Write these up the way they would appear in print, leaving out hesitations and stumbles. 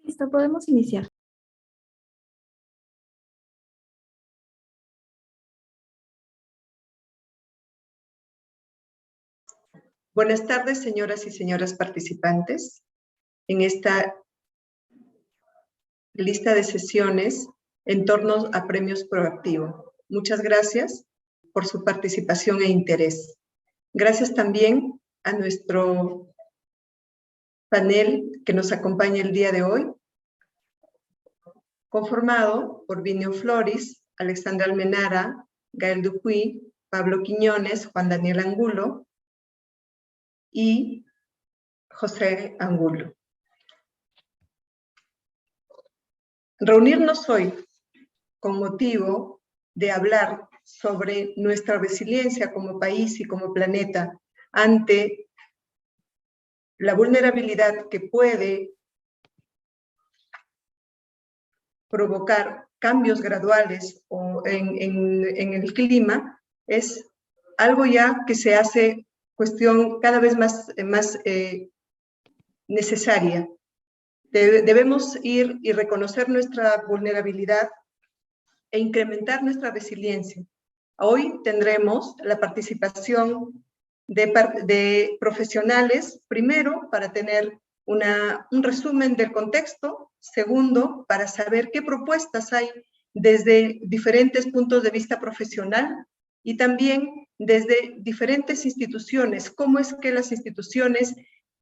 Listo, podemos iniciar. Buenas tardes, señoras y señores participantes, en esta lista de sesiones en torno a premios Proactivo. Muchas gracias por su participación e interés. Gracias también a nuestro panel que nos acompaña el día de hoy, conformado por Vinio Floris, Alexandra Almenara, Gael Dupuy, Pablo Quiñones, Juan Daniel Angulo y José Angulo. Reunirnos hoy con motivo de hablar sobre nuestra resiliencia como país y como planeta ante la vulnerabilidad que puede provocar cambios graduales en el clima es algo ya que se hace cuestión cada vez más necesaria. Debemos ir y reconocer nuestra vulnerabilidad e incrementar nuestra resiliencia. Hoy tendremos la participación de profesionales, primero, para tener un resumen del contexto, segundo, para saber qué propuestas hay desde diferentes puntos de vista profesional y también desde diferentes instituciones, cómo es que las instituciones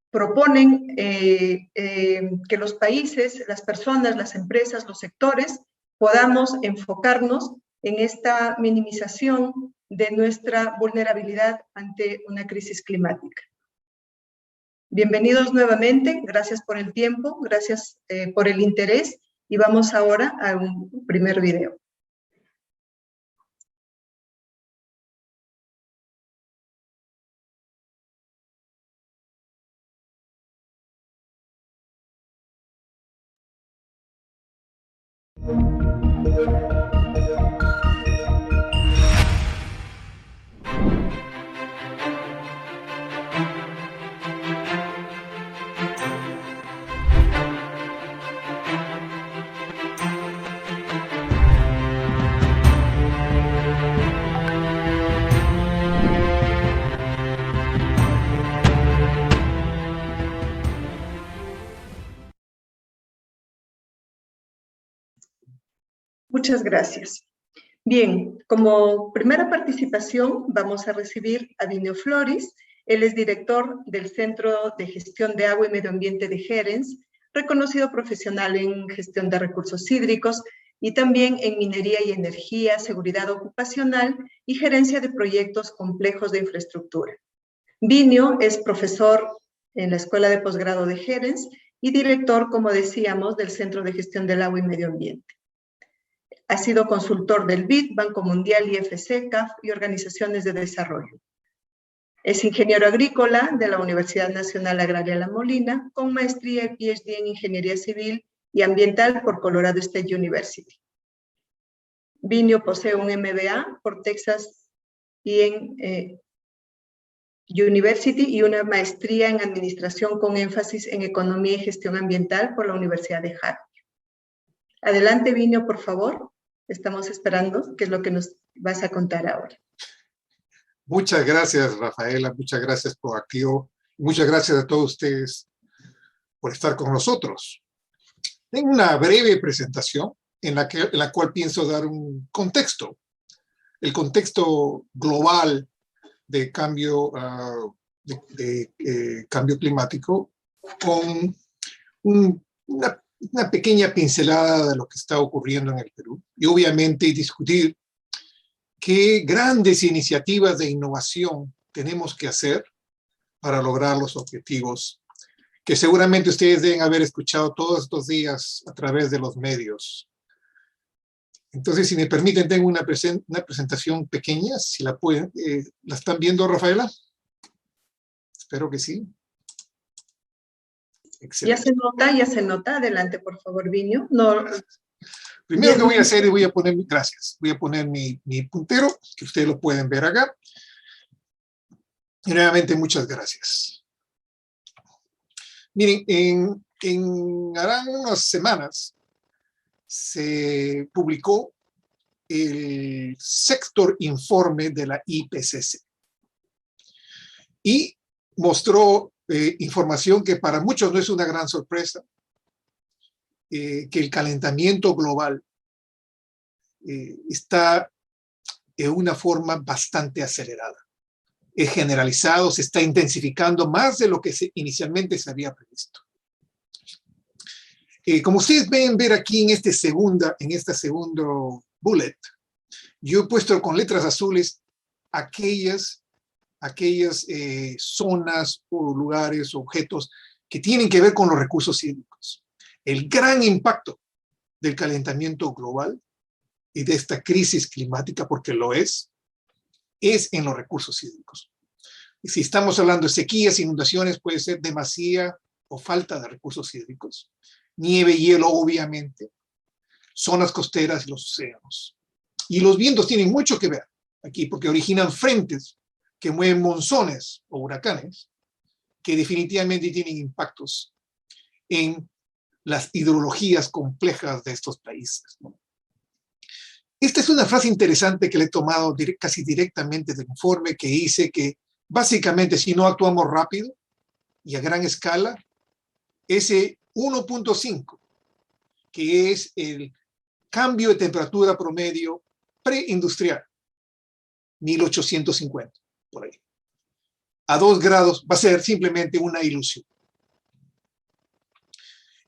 proponen que los países, las personas, las empresas, los sectores, podamos enfocarnos en esta minimización de nuestra vulnerabilidad ante una crisis climática. Bienvenidos nuevamente, gracias por el tiempo, gracias por el interés y vamos ahora a un primer video. Muchas gracias. Bien, como primera participación vamos a recibir a Vinio Floris. Él es director del Centro de Gestión de Agua y Medio Ambiente de Gerents, reconocido profesional en gestión de recursos hídricos y también en minería y energía, seguridad ocupacional y gerencia de proyectos complejos de infraestructura. Vinio es profesor en la Escuela de Posgrado de Gerents y director, como decíamos, del Centro de Gestión del Agua y Medio Ambiente. Ha sido consultor del BID, Banco Mundial, IFC, CAF y organizaciones de desarrollo. Es ingeniero agrícola de la Universidad Nacional Agraria La Molina, con maestría y PhD en Ingeniería Civil y Ambiental por Colorado State University. Vinio posee un MBA por Texas University y una maestría en Administración con énfasis en Economía y Gestión Ambiental por la Universidad de Harvard. Adelante, Vinio, por favor. Estamos esperando qué es lo que nos vas a contar ahora. Muchas gracias, Rafaela. Muchas gracias, Proactivo. Muchas gracias a todos ustedes por estar con nosotros. Tengo una breve presentación en la cual pienso dar un contexto. El contexto global de cambio, cambio climático con una pequeña pincelada de lo que está ocurriendo en el Perú y obviamente discutir qué grandes iniciativas de innovación tenemos que hacer para lograr los objetivos que seguramente ustedes deben haber escuchado todos estos días a través de los medios. Entonces, si me permiten, tengo una presentación pequeña, si la pueden, ¿la están viendo, Rafaela? Espero que sí. Excelente. Ya se nota. Adelante, por favor, Vinio. No. Primero que voy a hacer es voy a poner mi puntero, que ustedes lo pueden ver acá. Y nuevamente, muchas gracias. Miren, harán unas semanas se publicó el sector informe de la IPCC y mostró información que para muchos no es una gran sorpresa, que el calentamiento global está en una forma bastante acelerada. Es generalizado, se está intensificando más de lo que inicialmente se había previsto. Como ustedes ven ver aquí en este segundo bullet, yo he puesto con letras azules aquellas zonas o lugares o objetos que tienen que ver con los recursos hídricos. El gran impacto del calentamiento global y de esta crisis climática, porque lo es en los recursos hídricos. Y si estamos hablando de sequías, inundaciones, puede ser demasía o falta de recursos hídricos. Nieve, hielo, obviamente. Zonas costeras y los océanos. Y los vientos tienen mucho que ver aquí, porque originan frentes que mueven monzones o huracanes, que definitivamente tienen impactos en las hidrologías complejas de estos países, ¿no? Esta es una frase interesante que le he tomado casi directamente del informe, que dice que básicamente si no actuamos rápido y a gran escala, ese 1.5, que es el cambio de temperatura promedio preindustrial, 1850, por ahí, a 2 grados va a ser simplemente una ilusión.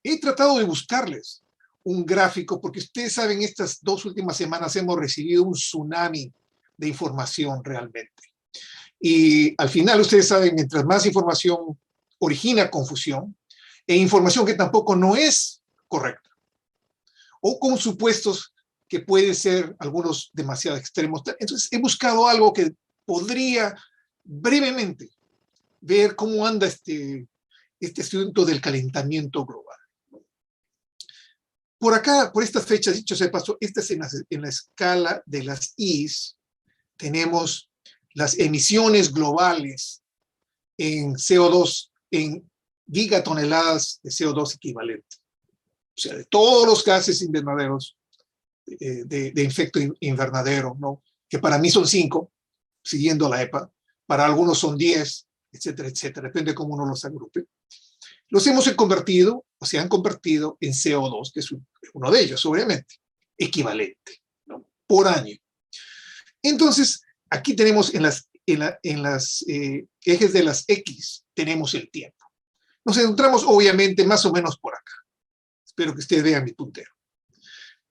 He tratado de buscarles un gráfico, porque ustedes saben, estas 2 últimas semanas hemos recibido un tsunami de información realmente. Y al final, ustedes saben, mientras más información origina confusión, e información que tampoco no es correcta, o con supuestos que pueden ser algunos demasiado extremos. Entonces, he buscado algo que podría brevemente ver cómo anda este asunto del calentamiento global. Por acá, por estas fechas, dicho sea de paso, esta es en la escala de las Is, tenemos las emisiones globales en CO2, en gigatoneladas de CO2 equivalente. O sea, de todos los gases invernaderos de efecto invernadero, ¿no? Que para mí son 5, siguiendo la EPA, para algunos son 10, etcétera, etcétera, depende de cómo uno los agrupe. Los hemos convertido, o se han convertido en CO2, que es uno de ellos, obviamente, equivalente, ¿no? Por año. Entonces, aquí tenemos en las ejes de las X, tenemos el tiempo. Nos encontramos, obviamente, más o menos por acá. Espero que ustedes vean mi puntero.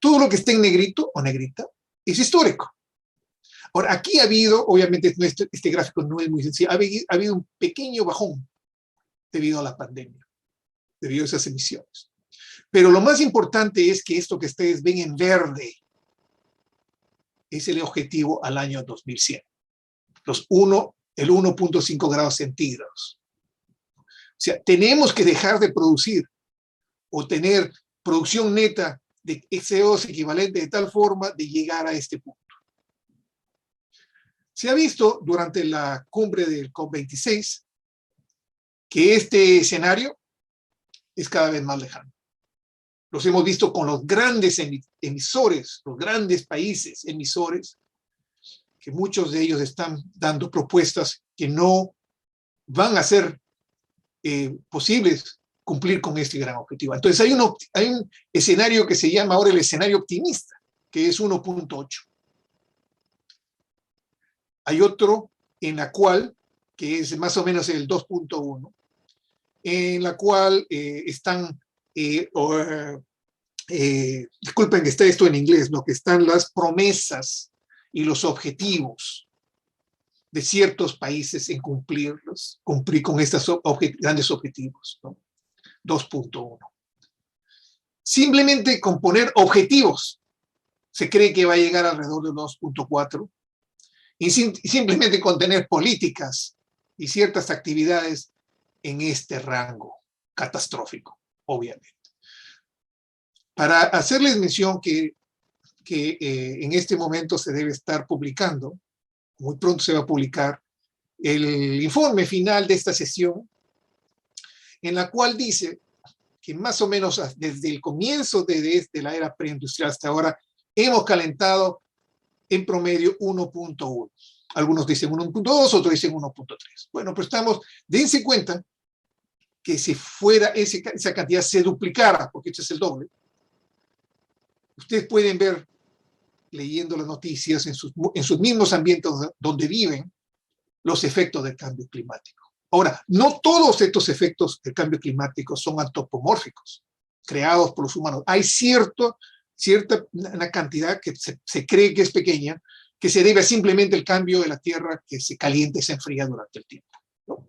Todo lo que está en negrito o negrita es histórico. Ahora, aquí ha habido, obviamente, este gráfico no es muy sencillo, ha habido un pequeño bajón debido a la pandemia, debido a esas emisiones. Pero lo más importante es que esto que ustedes ven en verde es el objetivo al año 2100. El 1.5 grados centígrados. O sea, tenemos que dejar de producir o tener producción neta de CO2 equivalente de tal forma de llegar a este punto. Se ha visto durante la cumbre del COP26 que este escenario es cada vez más lejano. Los hemos visto con los grandes emisores, los grandes países emisores, que muchos de ellos están dando propuestas que no van a ser posibles cumplir con este gran objetivo. Entonces hay un escenario que se llama ahora el escenario optimista, que es 1.8. Hay otro en la cual, que es más o menos el 2.1, en la cual están, disculpen que está esto en inglés, ¿no? Que están las promesas y los objetivos de ciertos países en cumplir con estos grandes objetivos, ¿no? 2.1. Simplemente con poner objetivos se cree que va a llegar alrededor de 2.4, y simplemente con tener políticas y ciertas actividades en este rango catastrófico, obviamente. Para hacerles mención que en este momento se debe estar publicando, muy pronto se va a publicar el informe final de esta sesión, en la cual dice que más o menos desde el comienzo de la era preindustrial hasta ahora hemos calentado en promedio 1.1. Algunos dicen 1.2, otros dicen 1.3. Bueno, pues dense cuenta que si fuera esa cantidad se duplicara, porque esto es el doble, ustedes pueden ver, leyendo las noticias en sus mismos ambientes donde viven, los efectos del cambio climático. Ahora, no todos estos efectos del cambio climático son antropomórficos, creados por los humanos. Hay una cantidad que se cree que es pequeña, que se debe simplemente al cambio de la Tierra, que se calienta y se enfría durante el tiempo, ¿no?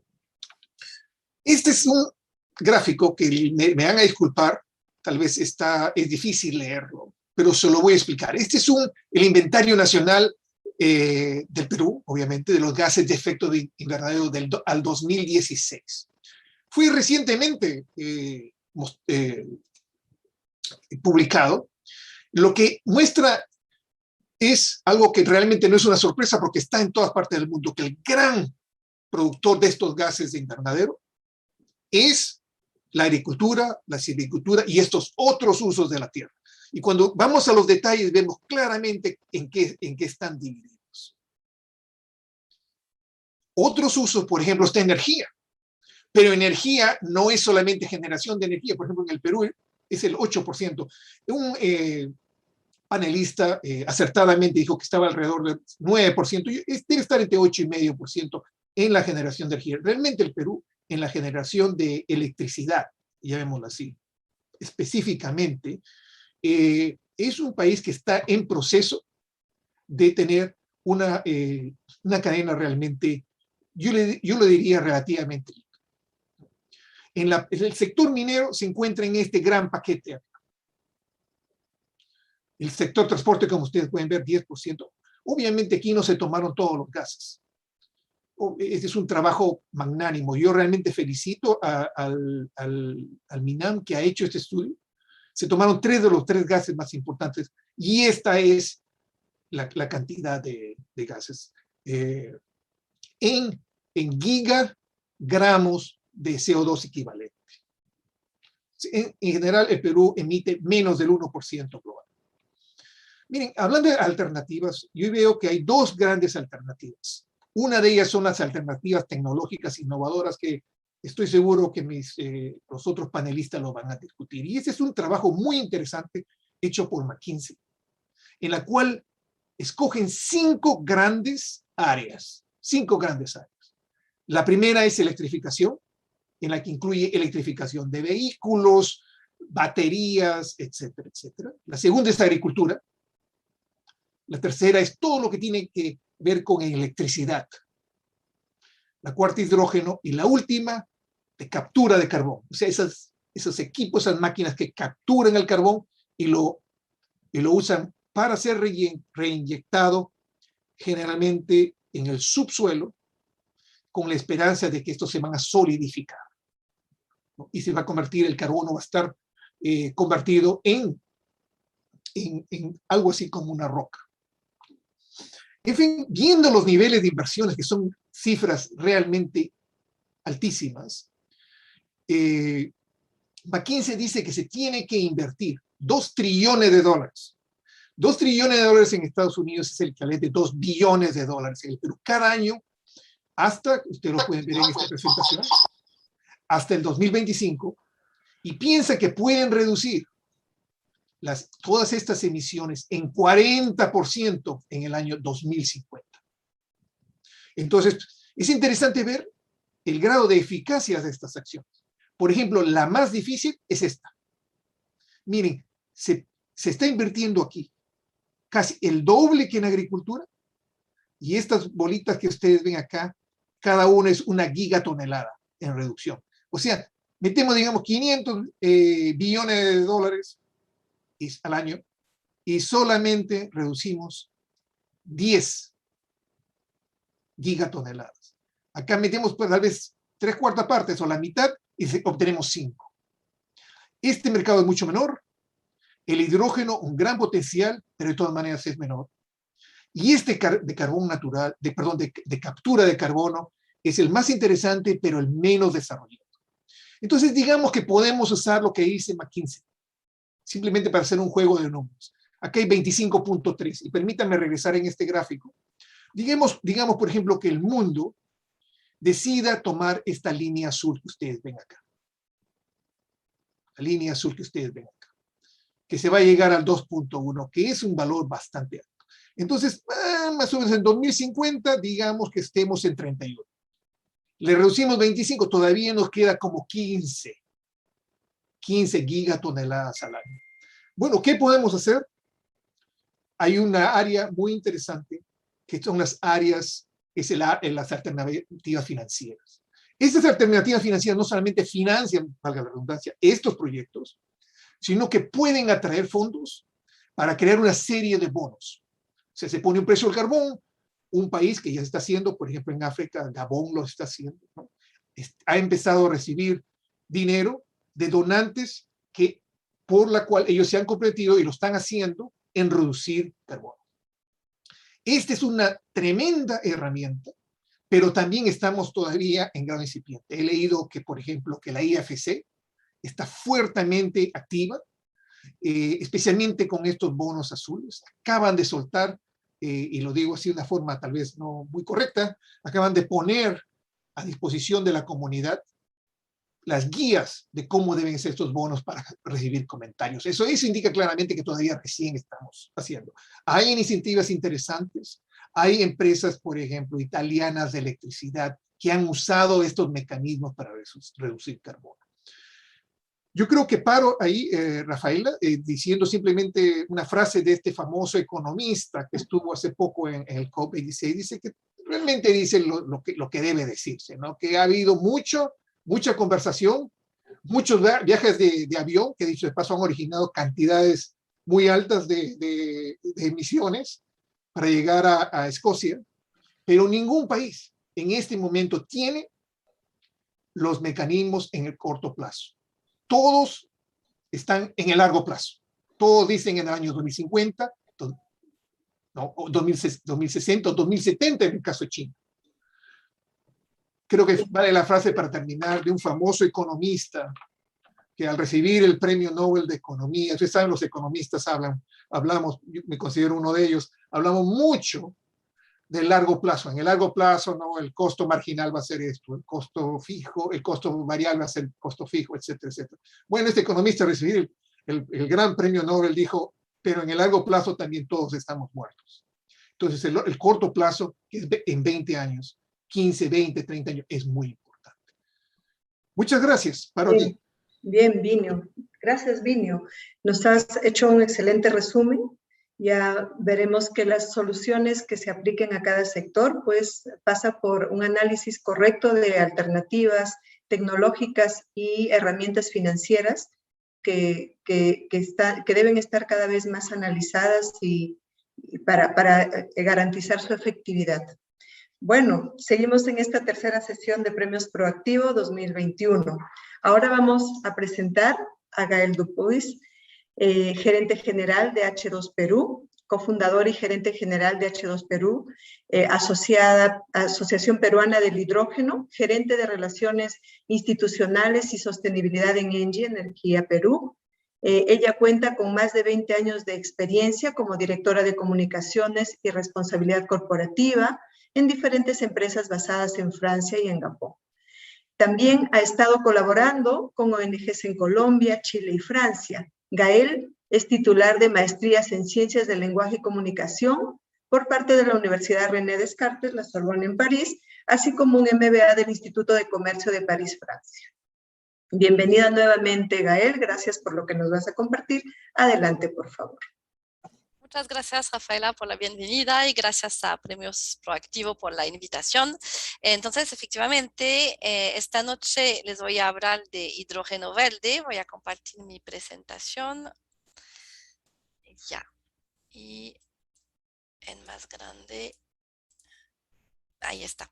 Este es un gráfico que me van a disculpar, tal vez es difícil leerlo, pero se lo voy a explicar. Este es el inventario nacional del Perú, obviamente, de los gases de efecto de invernadero al 2016. Fue recientemente publicado, lo que muestra es algo que realmente no es una sorpresa porque está en todas partes del mundo, que el gran productor de estos gases de invernadero es la agricultura, la silvicultura y estos otros usos de la tierra. Y cuando vamos a los detalles vemos claramente en qué están divididos. Otros usos, por ejemplo, está energía. Pero energía no es solamente generación de energía. Por ejemplo, en el Perú es el 8%. Un panelista acertadamente dijo que estaba alrededor del 9%. Debe estar entre 8,5% en la generación de energía. Realmente el Perú, en la generación de electricidad, llamémoslo así, específicamente, es un país que está en proceso de tener una cadena realmente, yo lo diría relativamente libre. El sector minero se encuentra en este gran paquete. El sector transporte, como ustedes pueden ver, 10%. Obviamente aquí no se tomaron todos los gases. Este es un trabajo magnánimo. Yo realmente felicito al MINAM que ha hecho este estudio. Se tomaron 3 de los 3 gases más importantes y esta es la cantidad de gases en gigagramos de CO2 equivalente. En general, el Perú emite menos del 1% global. Miren, hablando de alternativas, yo veo que hay 2 grandes alternativas. Una de ellas son las alternativas tecnológicas innovadoras que estoy seguro que los otros panelistas lo van a discutir. Y ese es un trabajo muy interesante hecho por McKinsey, en la cual escogen 5 grandes áreas. 5 grandes áreas. La primera es electrificación, en la que incluye electrificación de vehículos, baterías, etcétera, etcétera. La segunda es agricultura. La tercera es todo lo que tiene que ver con electricidad. La cuarta, hidrógeno. Y la última, de captura de carbón. O sea, esos equipos, esas máquinas que capturan el carbón y lo usan para ser reinyectado generalmente en el subsuelo, con la esperanza de que estos se van a solidificar, ¿no? Y se va a convertir, el carbono va a estar convertido en algo así como una roca. En fin, viendo los niveles de inversiones, que son cifras realmente altísimas, McKinsey dice que se tiene que invertir $2 trillones. 2 trillones de dólares en Estados Unidos es el equivalente de $2 billones en el Perú. Cada año, hasta, ustedes lo pueden ver en esta presentación, hasta el 2025, y piensa que pueden reducir todas estas emisiones en 40% en el año 2050. Entonces, es interesante ver el grado de eficacia de estas acciones. Por ejemplo, la más difícil es esta. Miren, se está invirtiendo aquí casi el doble que en agricultura, y estas bolitas que ustedes ven acá, cada una es una gigatonelada en reducción. O sea, metemos, digamos, 500 billones de dólares al año y solamente reducimos 10 gigatoneladas. Acá metemos pues tal vez 3/4 partes o la mitad y obtenemos 5. Este mercado es mucho menor. El hidrógeno, un gran potencial, pero de todas maneras es menor. Y este de carbón natural, de captura de carbono, es el más interesante, pero el menos desarrollado. Entonces, digamos que podemos usar lo que dice McKinsey, simplemente para hacer un juego de números. Aquí hay 25.3, y permítanme regresar en este gráfico. Digamos, por ejemplo, que el mundo decida tomar esta línea azul que ustedes ven acá. La línea azul que ustedes ven acá. Que se va a llegar al 2.1, que es un valor bastante alto. Entonces, más o menos en 2050, digamos que estemos en 31. Le reducimos 25, todavía nos queda como 15 gigatoneladas al año. Bueno, ¿qué podemos hacer? Hay una área muy interesante, que son las áreas, las alternativas financieras. Estas alternativas financieras no solamente financian, valga la redundancia, estos proyectos, sino que pueden atraer fondos para crear una serie de bonos. O sea, se pone un precio del carbón, un país que ya se está haciendo, por ejemplo, en África, Gabón lo está haciendo, ¿no? Ha empezado a recibir dinero de donantes por la cual ellos se han comprometido y lo están haciendo en reducir carbono. Esta es una tremenda herramienta, pero también estamos todavía en grado incipiente. He leído que, por ejemplo, que la IFC está fuertemente activa, especialmente con estos bonos azules. Acaban de soltar, y lo digo así de una forma tal vez no muy correcta, acaban de poner a disposición de la comunidad las guías de cómo deben ser estos bonos para recibir comentarios. Eso indica claramente que todavía recién estamos haciendo. Hay iniciativas interesantes, hay empresas, por ejemplo, italianas de electricidad que han usado estos mecanismos para reducir carbono. Yo creo que paro ahí, Rafaela, diciendo simplemente una frase de este famoso economista que estuvo hace poco en el COP26, dice que realmente dice lo que debe decirse, ¿no? Que ha habido mucha conversación, muchos viajes de avión, que dicho de paso han originado cantidades muy altas de emisiones para llegar a Escocia, pero ningún país en este momento tiene los mecanismos en el corto plazo. Todos están en el largo plazo. Todos dicen en el año 2050, no, 2060, 2070 en el caso de China. Creo que vale la frase para terminar de un famoso economista que al recibir el premio Nobel de Economía, ustedes saben, los economistas hablamos, yo me considero uno de ellos, hablamos mucho del largo plazo. En el largo plazo, ¿no? El costo marginal va a ser esto, el costo fijo, el costo variable va a ser el costo fijo, etcétera, etcétera. Bueno, este economista recibir el gran premio Nobel dijo, pero en el largo plazo también todos estamos muertos. Entonces, el corto plazo, que es en 20 años, 15, 20, 30 años, es muy importante. Muchas gracias. Paro aquí. Bien, Vinio. Gracias, Vinio. Nos has hecho un excelente resumen. Ya veremos que las soluciones que se apliquen a cada sector, pues pasa por un análisis correcto de alternativas tecnológicas y herramientas financieras que deben estar cada vez más analizadas y para garantizar su efectividad. Bueno, seguimos en esta tercera sesión de Premios Proactivo 2021. Ahora vamos a presentar a Gael Dupuis, gerente general de H2 Perú, cofundador y gerente general de H2 Perú, Asociación Peruana del Hidrógeno, gerente de Relaciones Institucionales y Sostenibilidad en ENGIE, Energía Perú. Ella cuenta con más de 20 años de experiencia como directora de comunicaciones y responsabilidad corporativa en diferentes empresas basadas en Francia y en Gabón. También ha estado colaborando con ONGs en Colombia, Chile y Francia. Gael es titular de maestrías en Ciencias del Lenguaje y Comunicación por parte de la Universidad René Descartes, la Sorbonne en París, así como un MBA del Instituto de Comercio de París, Francia. Bienvenida nuevamente, Gael. Gracias por lo que nos vas a compartir. Adelante, por favor. Muchas gracias, Rafaela, por la bienvenida y gracias a Premios Proactivo por la invitación. Entonces, efectivamente, esta noche les voy a hablar de hidrógeno verde. Voy a compartir mi presentación. Ya. Y en más grande. Ahí está.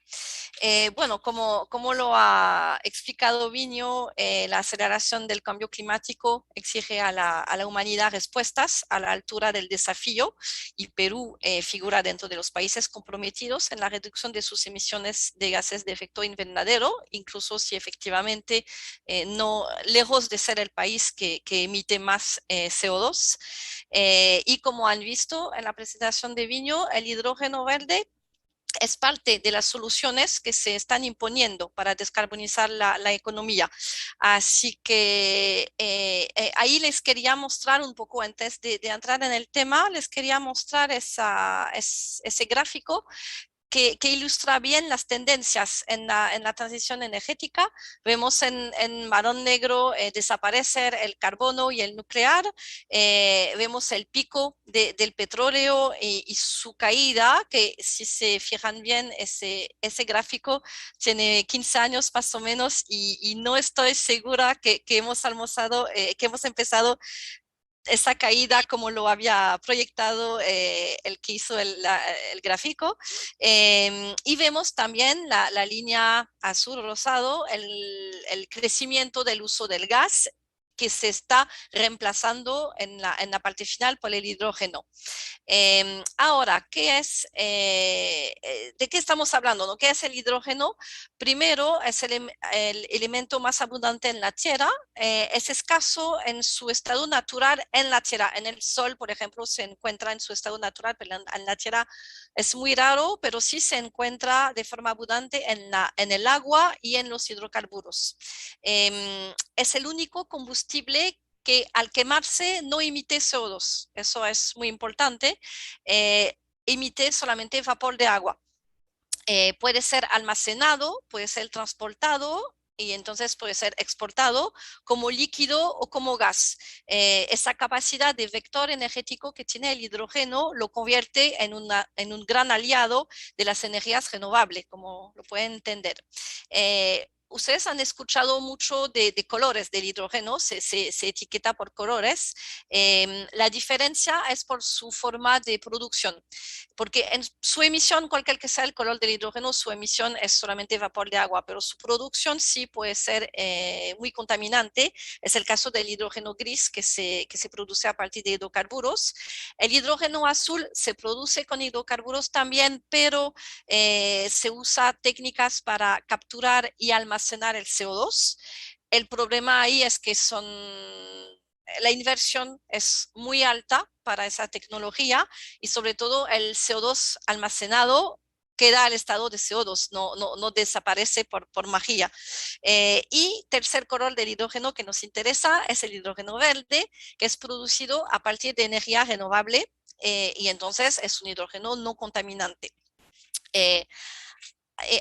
Bueno, como lo ha explicado Vinio, la aceleración del cambio climático exige a la humanidad respuestas a la altura del desafío y Perú figura dentro de los países comprometidos en la reducción de sus emisiones de gases de efecto invernadero, incluso si efectivamente no, lejos de ser el país que emite más CO2. Y como han visto en la presentación de Vinio, el hidrógeno verde es parte de las soluciones que se están imponiendo para descarbonizar la economía. Así que ahí les quería mostrar un poco, antes de entrar en el tema, les quería mostrar ese gráfico que ilustra bien las tendencias en la transición energética. Vemos en marrón negro desaparecer el carbono y el nuclear. Vemos el pico del petróleo y su caída, que si se fijan bien, ese gráfico tiene 15 años más o menos y no estoy segura que hemos almorzado, que hemos empezado esa caída como lo había proyectado el que hizo el gráfico. Y vemos también la línea azul rosado, el crecimiento del uso del gas que se está reemplazando en la parte final por el hidrógeno. Ahora, ¿de qué estamos hablando? ¿No? ¿Qué es el hidrógeno? Primero, es el elemento más abundante en la Tierra, es escaso en su estado natural en la Tierra. En el Sol, por ejemplo, se encuentra en su estado natural, pero en la Tierra es muy raro, pero sí se encuentra de forma abundante en el agua y en los hidrocarburos. Es el único combustible que al quemarse no emite CO2. Eso es muy importante. Emite solamente vapor de agua. Puede ser almacenado, puede ser transportado y entonces puede ser exportado como líquido o como gas. Esa capacidad de vector energético que tiene el hidrógeno lo convierte en un gran aliado de las energías renovables, como lo pueden entender. Ustedes han escuchado mucho de colores del hidrógeno, se etiqueta por colores. La diferencia es por su forma de producción, porque en su emisión, cualquier que sea el color del hidrógeno, su emisión es solamente vapor de agua, pero su producción sí puede ser muy contaminante. Es el caso del hidrógeno gris que se produce a partir de hidrocarburos. El hidrógeno azul se produce con hidrocarburos también, pero se usa técnicas para capturar y almacenar el CO2. El problema ahí es que la inversión es muy alta para esa tecnología y sobre todo el CO2 almacenado queda al estado de CO2, no desaparece por magia. Y tercer color del hidrógeno que nos interesa es el hidrógeno verde, que es producido a partir de energía renovable y entonces es un hidrógeno no contaminante.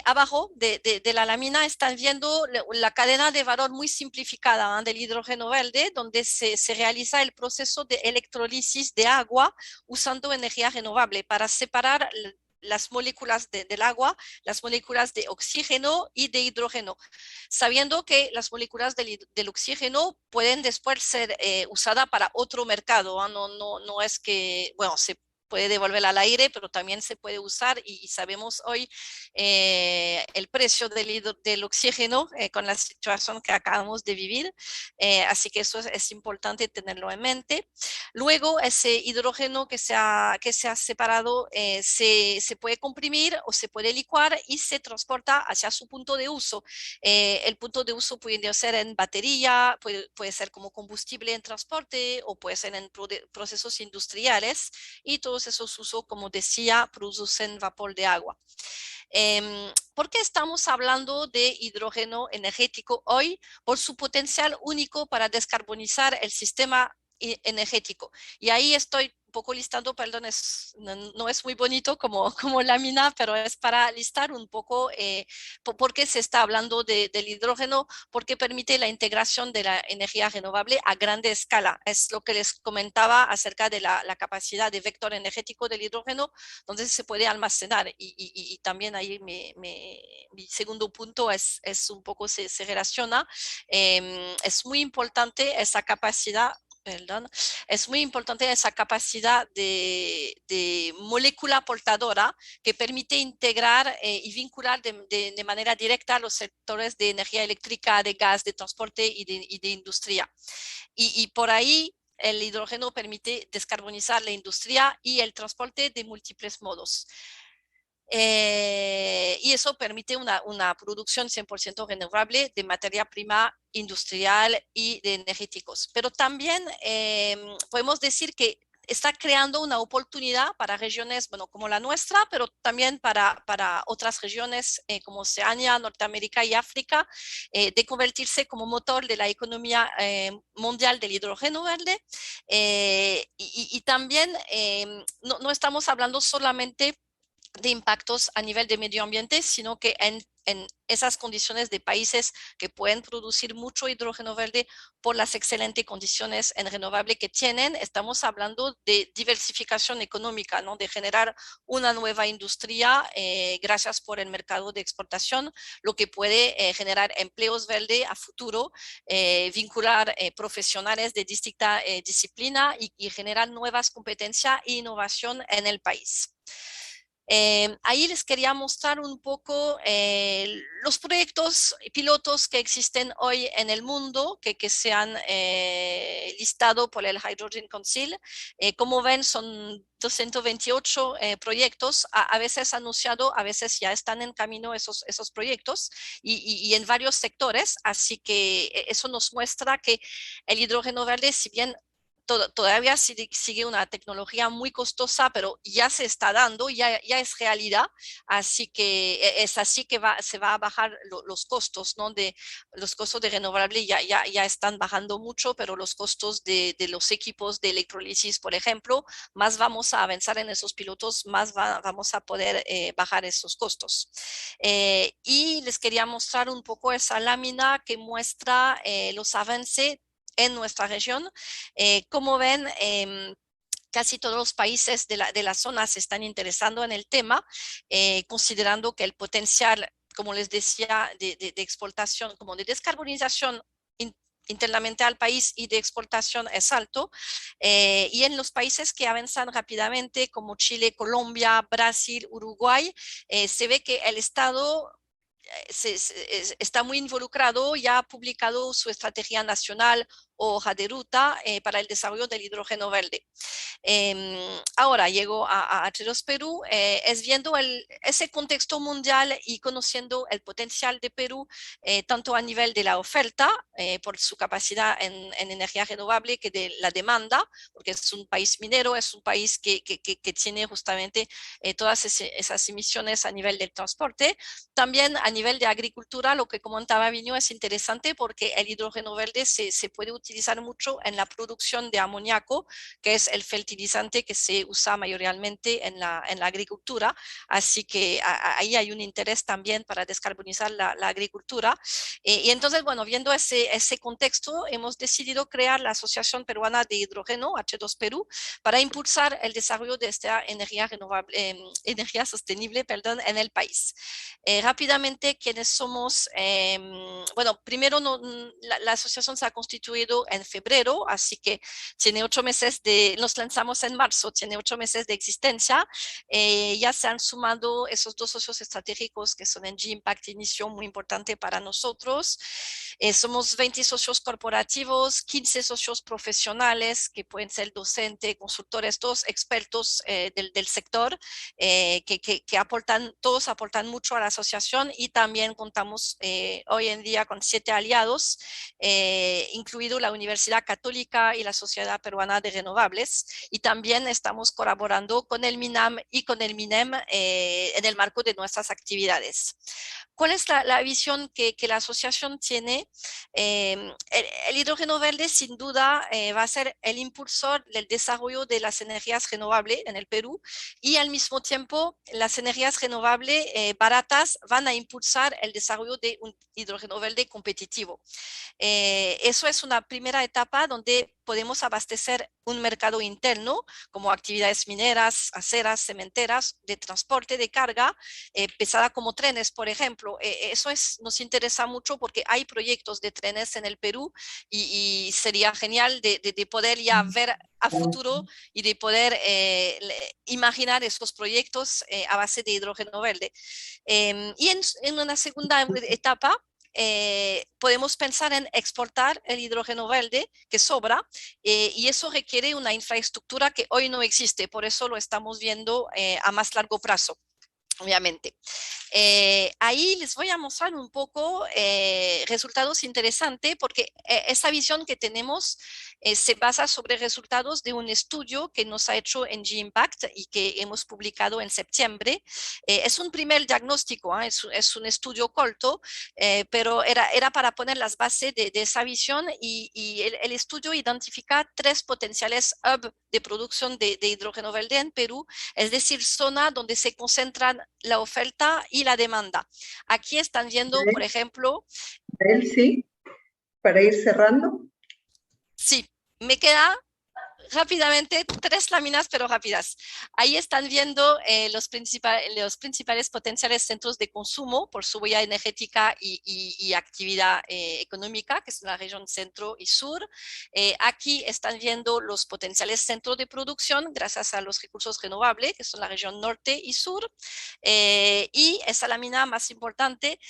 Abajo de la lámina están viendo la cadena de valor muy simplificada, ¿no? Del hidrógeno verde, donde se realiza el proceso de electrolisis de agua usando energía renovable para separar las moléculas del agua, las moléculas de oxígeno y de hidrógeno, sabiendo que las moléculas del oxígeno pueden después ser usadas para otro mercado, ¿no? No es que, bueno, se puede devolver al aire, pero también se puede usar y sabemos hoy el precio del oxígeno con la situación que acabamos de vivir, así que eso es importante tenerlo en mente. Luego, ese hidrógeno que se ha separado se puede comprimir o se puede licuar y se transporta hacia su punto de uso. El punto de uso puede ser en batería, puede ser como combustible en transporte o puede ser en procesos industriales y todos esos usos, como decía, producen vapor de agua. ¿Por qué estamos hablando de hidrógeno energético hoy? Por su potencial único para descarbonizar el sistema energético. Y ahí estoy un poco listando, perdón, no es muy bonito como lámina, pero es para listar un poco por qué se está hablando del hidrógeno, porque permite la integración de la energía renovable a grande escala. Es lo que les comentaba acerca de la capacidad de vector energético del hidrógeno, donde se puede almacenar. Y también ahí mi segundo punto es un poco se relaciona. Es muy importante esa capacidad Perdón, es muy importante esa capacidad de molécula portadora que permite integrar y vincular de manera directa los sectores de energía eléctrica, de gas, de transporte y de industria. Y por ahí el hidrógeno permite descarbonizar la industria y el transporte de múltiples modos. Y eso permite una producción 100% renovable de materia prima industrial y de energéticos. Pero también podemos decir que está creando una oportunidad para regiones, bueno, como la nuestra, pero también para otras regiones como Oceania, Norteamérica y África, de convertirse como motor de la economía mundial del hidrógeno verde. Y también no estamos hablando solamente de impactos a nivel de medio ambiente, sino que en esas condiciones de países que pueden producir mucho hidrógeno verde por las excelentes condiciones en renovable que tienen, estamos hablando de diversificación económica, ¿no? De generar una nueva industria gracias por el mercado de exportación, lo que puede generar empleos verdes a futuro, vincular profesionales de distinta disciplina y generar nuevas competencias e innovación en el país. Ahí les quería mostrar un poco los proyectos pilotos que existen hoy en el mundo, que se han listado por el Hydrogen Council. Como ven, son 228 proyectos, a veces anunciado, a veces ya están en camino esos proyectos y en varios sectores. Así que eso nos muestra que el hidrógeno verde, si bien todavía sigue una tecnología muy costosa, pero ya se está dando, ya es realidad, así que es así que se va a bajar los costos, ¿no? Los costos de renovable ya están bajando mucho, pero los costos de los equipos de electrólisis, por ejemplo, más vamos a avanzar en esos pilotos, más vamos a poder bajar esos costos. Y les quería mostrar un poco esa lámina que muestra los avances en nuestra región. Como ven, casi todos los países de la zona se están interesando en el tema, considerando que el potencial, como les decía, de exportación, como de descarbonización internamente al país y de exportación es alto. Y en los países que avanzan rápidamente, como Chile, Colombia, Brasil, Uruguay, se ve que el Estado está muy involucrado, ya ha publicado su estrategia nacional o hoja de ruta para el desarrollo del hidrógeno verde. Ahora llego a H2 Perú, es viendo ese contexto mundial y conociendo el potencial de Perú, tanto a nivel de la oferta, por su capacidad en energía renovable, que de la demanda, porque es un país minero, es un país que tiene justamente todas esas emisiones a nivel del transporte. También a nivel de agricultura, lo que comentaba Viño es interesante porque el hidrógeno verde se puede utilizar mucho en la producción de amoníaco, que es el fertilizante que se usa mayoritariamente en la agricultura. Así que ahí hay un interés también para descarbonizar la agricultura. Y entonces, bueno, viendo ese contexto, hemos decidido crear la Asociación Peruana de Hidrógeno, H2 Perú, para impulsar el desarrollo de esta energía renovable, energía sostenible, perdón, en el país. Rápidamente, ¿quiénes somos? Bueno, primero la asociación se ha constituido en febrero, así que tiene 8 meses nos lanzamos en marzo, tiene 8 meses de existencia. Ya se han sumado esos 2 socios estratégicos que son Engie Impact Inicio, muy importante para nosotros. Somos 20 socios corporativos, 15 socios profesionales que pueden ser docentes, consultores, todos expertos del sector, que aportan, todos aportan mucho a la asociación, y también contamos hoy en día con 7 aliados, incluido la Universidad Católica y la Sociedad Peruana de Renovables, y también estamos colaborando con el MINAM y con el MINEM en el marco de nuestras actividades. ¿Cuál es la visión que la asociación tiene? El hidrógeno verde sin duda va a ser el impulsor del desarrollo de las energías renovables en el Perú, y al mismo tiempo las energías renovables baratas van a impulsar el desarrollo de un hidrógeno verde competitivo. Eso es una primera etapa donde podemos abastecer un mercado interno, como actividades mineras, aceras, cementeras, de transporte de carga pesada como trenes, por ejemplo. Nos interesa mucho porque hay proyectos de trenes en el Perú y sería genial de poder ya ver a futuro y de poder imaginar estos proyectos a base de hidrógeno verde. Y en una segunda etapa, podemos pensar en exportar el hidrógeno verde que sobra y eso requiere una infraestructura que hoy no existe, por eso lo estamos viendo a más largo plazo. Obviamente. Ahí les voy a mostrar un poco resultados interesantes porque esta visión que tenemos se basa sobre resultados de un estudio que nos ha hecho Engie Impact y que hemos publicado en septiembre. Es un primer diagnóstico, es un estudio corto, pero era para poner las bases de esa visión y el estudio identifica 3 potenciales hubs de producción de hidrógeno verde en Perú, es decir, zona donde se concentran la oferta y la demanda. Aquí están viendo, por ejemplo... Él sí, para ir cerrando. Sí, me queda rápidamente 3 láminas, pero rápidas. Ahí están viendo los principales potenciales centros de consumo por su huella energética y actividad económica, que es la región centro y sur. Aquí están viendo los potenciales centros de producción gracias a los recursos renovables, que son la región norte y sur. Y esa lámina más importante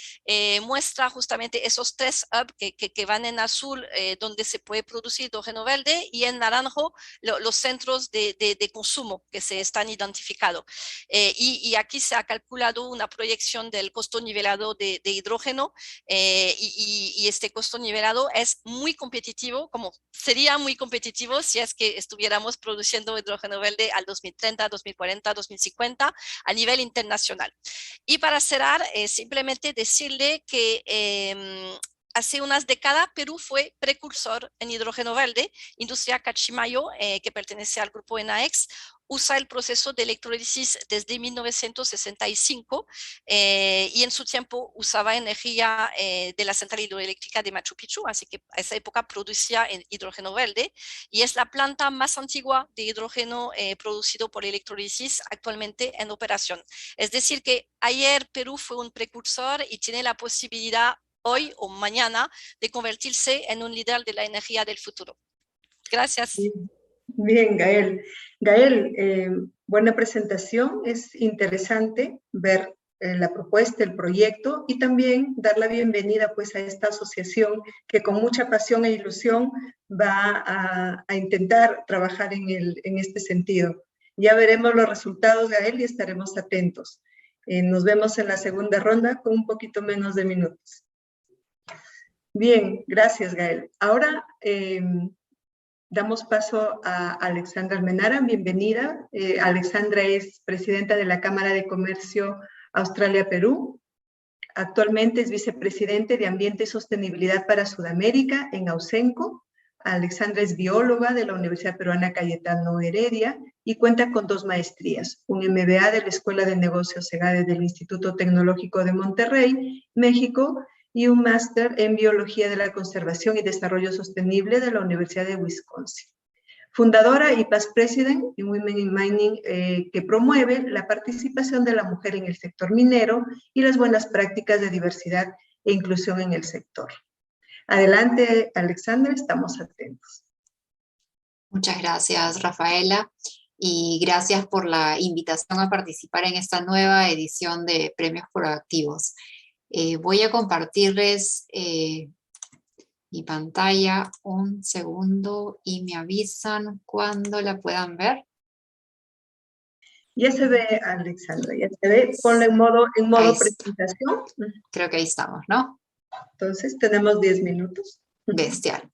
muestra justamente esos 3 hubs que van en azul, donde se puede producir hidrógeno verde, y en naranjo los centros de consumo que se están identificados. Y aquí se ha calculado una proyección del costo nivelado de hidrógeno y este costo nivelado es muy competitivo, como sería muy competitivo si es que estuviéramos produciendo hidrógeno verde al 2030, 2040, 2050 a nivel internacional. Y para cerrar, simplemente decirle que hace unas décadas Perú fue precursor en hidrógeno verde. Industria Cachimayo, que pertenece al grupo ENAEX, usa el proceso de electrólisis desde 1965 y en su tiempo usaba energía de la central hidroeléctrica de Machu Picchu, así que a esa época producía hidrógeno verde y es la planta más antigua de hidrógeno producido por electrólisis actualmente en operación. Es decir que ayer Perú fue un precursor y tiene la posibilidad hoy o mañana de convertirse en un líder de la energía del futuro. Gracias. Bien, Gael. Gael, buena presentación. Es interesante ver la propuesta, el proyecto y también dar la bienvenida pues a esta asociación que con mucha pasión e ilusión va a intentar trabajar en este sentido. Ya veremos los resultados, Gael, y estaremos atentos. Nos vemos en la segunda ronda con un poquito menos de minutos. Bien, gracias, Gael. Ahora damos paso a Alexandra Almenara. Bienvenida. Alexandra es presidenta de la Cámara de Comercio Australia-Perú. Actualmente es vicepresidente de Ambiente y Sostenibilidad para Sudamérica en Ausenco. Alexandra es bióloga de la Universidad Peruana Cayetano Heredia y cuenta con 2 maestrías, un MBA de la Escuela de Negocios EGADE del Instituto Tecnológico de Monterrey, México, y un máster en Biología de la Conservación y Desarrollo Sostenible de la Universidad de Wisconsin. Fundadora y past president en Women in Mining, que promueve la participación de la mujer en el sector minero y las buenas prácticas de diversidad e inclusión en el sector. Adelante, Alexandra, estamos atentos. Muchas gracias, Rafaela, y gracias por la invitación a participar en esta nueva edición de Premios Proactivos. Voy a compartirles mi pantalla un segundo y me avisan cuando la puedan ver. Ya se ve, Alexandra, ya se ve. Ponla en modo presentación. Creo que ahí estamos, ¿no? Entonces, tenemos 10 minutos. Bestial.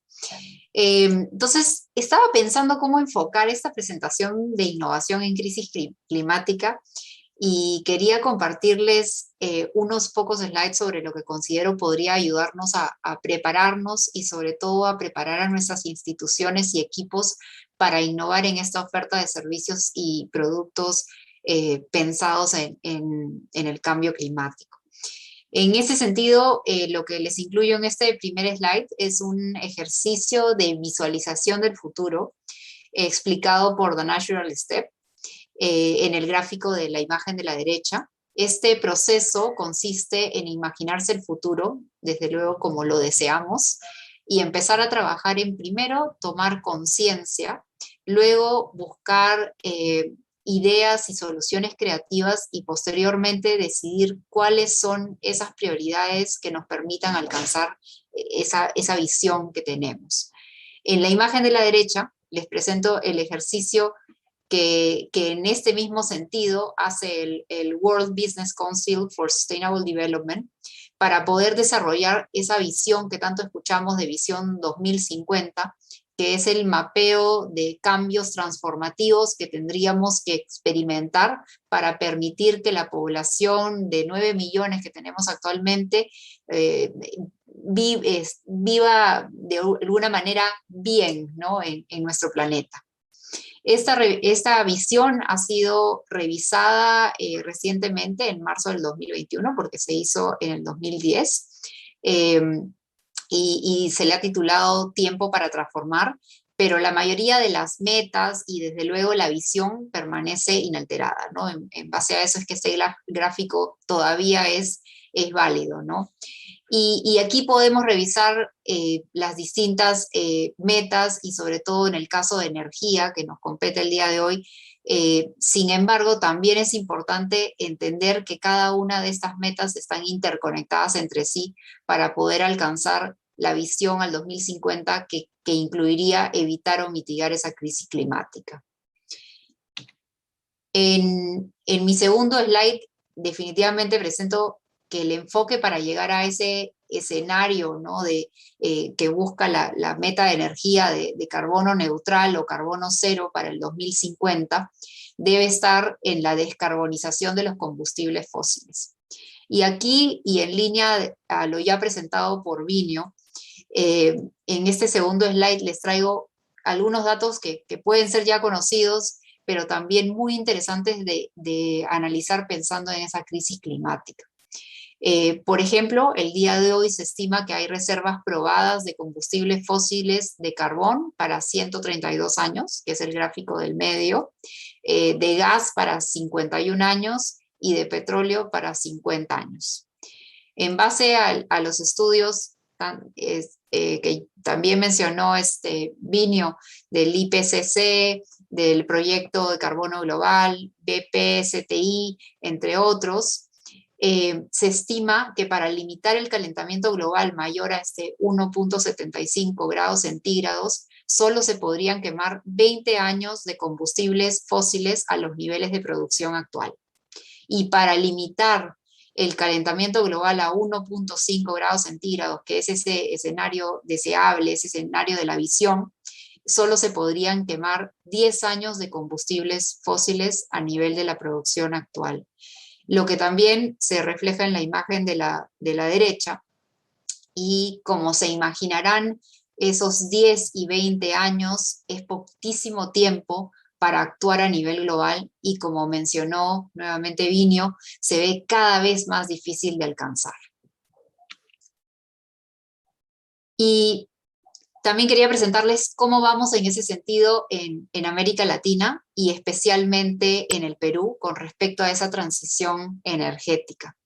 Entonces, estaba pensando cómo enfocar esta presentación de innovación en crisis climática y quería compartirles unos pocos slides sobre lo que considero podría ayudarnos a prepararnos y sobre todo a preparar a nuestras instituciones y equipos para innovar en esta oferta de servicios y productos pensados en el cambio climático. En ese sentido, lo que les incluyo en este primer slide es un ejercicio de visualización del futuro explicado por The Natural Step en el gráfico de la imagen de la derecha. Este proceso consiste en imaginarse el futuro, desde luego como lo deseamos, y empezar a trabajar en primero tomar conciencia, luego buscar ideas y soluciones creativas y posteriormente decidir cuáles son esas prioridades que nos permitan alcanzar esa visión que tenemos. En la imagen de la derecha les presento el ejercicio que en este mismo sentido hace el World Business Council for Sustainable Development para poder desarrollar esa visión que tanto escuchamos de Visión 2050, que es el mapeo de cambios transformativos que tendríamos que experimentar para permitir que la población de 9 millones que tenemos actualmente viva de alguna manera bien, ¿no? en nuestro planeta. Esta visión ha sido revisada recientemente en marzo del 2021 porque se hizo en el 2010 y se le ha titulado Tiempo para Transformar, pero la mayoría de las metas y desde luego la visión permanece inalterada, ¿no? En base a eso es que este gráfico todavía es válido, ¿no? Y aquí podemos revisar las distintas metas y sobre todo en el caso de energía que nos compete el día de hoy. Sin embargo, también es importante entender que cada una de estas metas están interconectadas entre sí para poder alcanzar la visión al 2050 que incluiría evitar o mitigar esa crisis climática. En mi segundo slide definitivamente presento que el enfoque para llegar a ese escenario, ¿no? Que busca la meta de energía de carbono neutral o carbono cero para el 2050 debe estar en la descarbonización de los combustibles fósiles. Y aquí, y en línea a lo ya presentado por Vinio, en este segundo slide les traigo algunos datos que pueden ser ya conocidos, pero también muy interesantes de analizar pensando en esa crisis climática. Por ejemplo, el día de hoy se estima que hay reservas probadas de combustibles fósiles de carbón para 132 años, que es el gráfico del medio, de gas para 51 años y de petróleo para 50 años. En base a los estudios que también mencionó Vinio del IPCC, del Proyecto de Carbono Global, BP-STI, entre otros, se estima que para limitar el calentamiento global mayor a 1.75 grados centígrados, solo se podrían quemar 20 años de combustibles fósiles a los niveles de producción actual. Y para limitar el calentamiento global a 1.5 grados centígrados, que es ese escenario deseable, ese escenario de la visión, solo se podrían quemar 10 años de combustibles fósiles a nivel de la producción actual. Lo que también se refleja en la imagen de la derecha, y como se imaginarán, esos 10 y 20 años es poquísimo tiempo para actuar a nivel global y como mencionó nuevamente Vinio, se ve cada vez más difícil de alcanzar. Y también quería presentarles cómo vamos en ese sentido en América Latina y especialmente en el Perú con respecto a esa transición energética.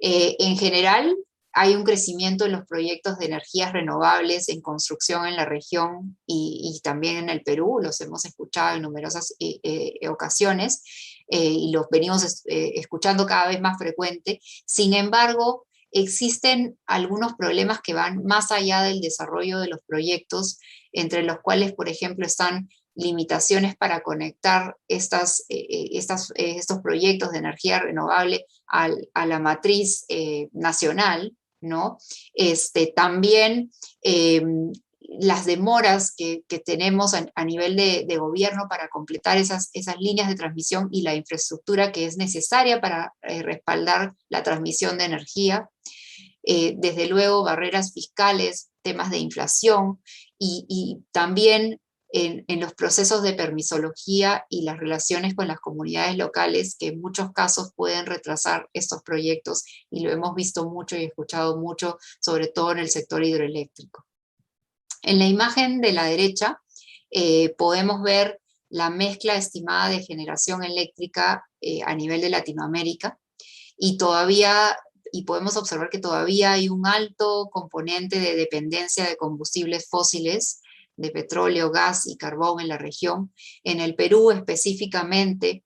En general, hay un crecimiento en los proyectos de energías renovables en construcción en la región y también en el Perú, los hemos escuchado en numerosas ocasiones y los venimos escuchando cada vez más frecuente. Sin embargo, existen algunos problemas que van más allá del desarrollo de los proyectos, entre los cuales, por ejemplo, están limitaciones para conectar estos proyectos de energía renovable a la matriz nacional, ¿no? También las demoras que tenemos a nivel de gobierno para completar esas líneas de transmisión y la infraestructura que es necesaria para respaldar la transmisión de energía. Desde luego, barreras fiscales, temas de inflación y también en los procesos de permisología y las relaciones con las comunidades locales, que en muchos casos pueden retrasar estos proyectos, y lo hemos visto mucho y escuchado mucho, sobre todo en el sector hidroeléctrico. En la imagen de la derecha podemos ver la mezcla estimada de generación eléctrica a nivel de Latinoamérica, y podemos observar que todavía hay un alto componente de dependencia de combustibles fósiles, de petróleo, gas y carbón en la región. En el Perú específicamente,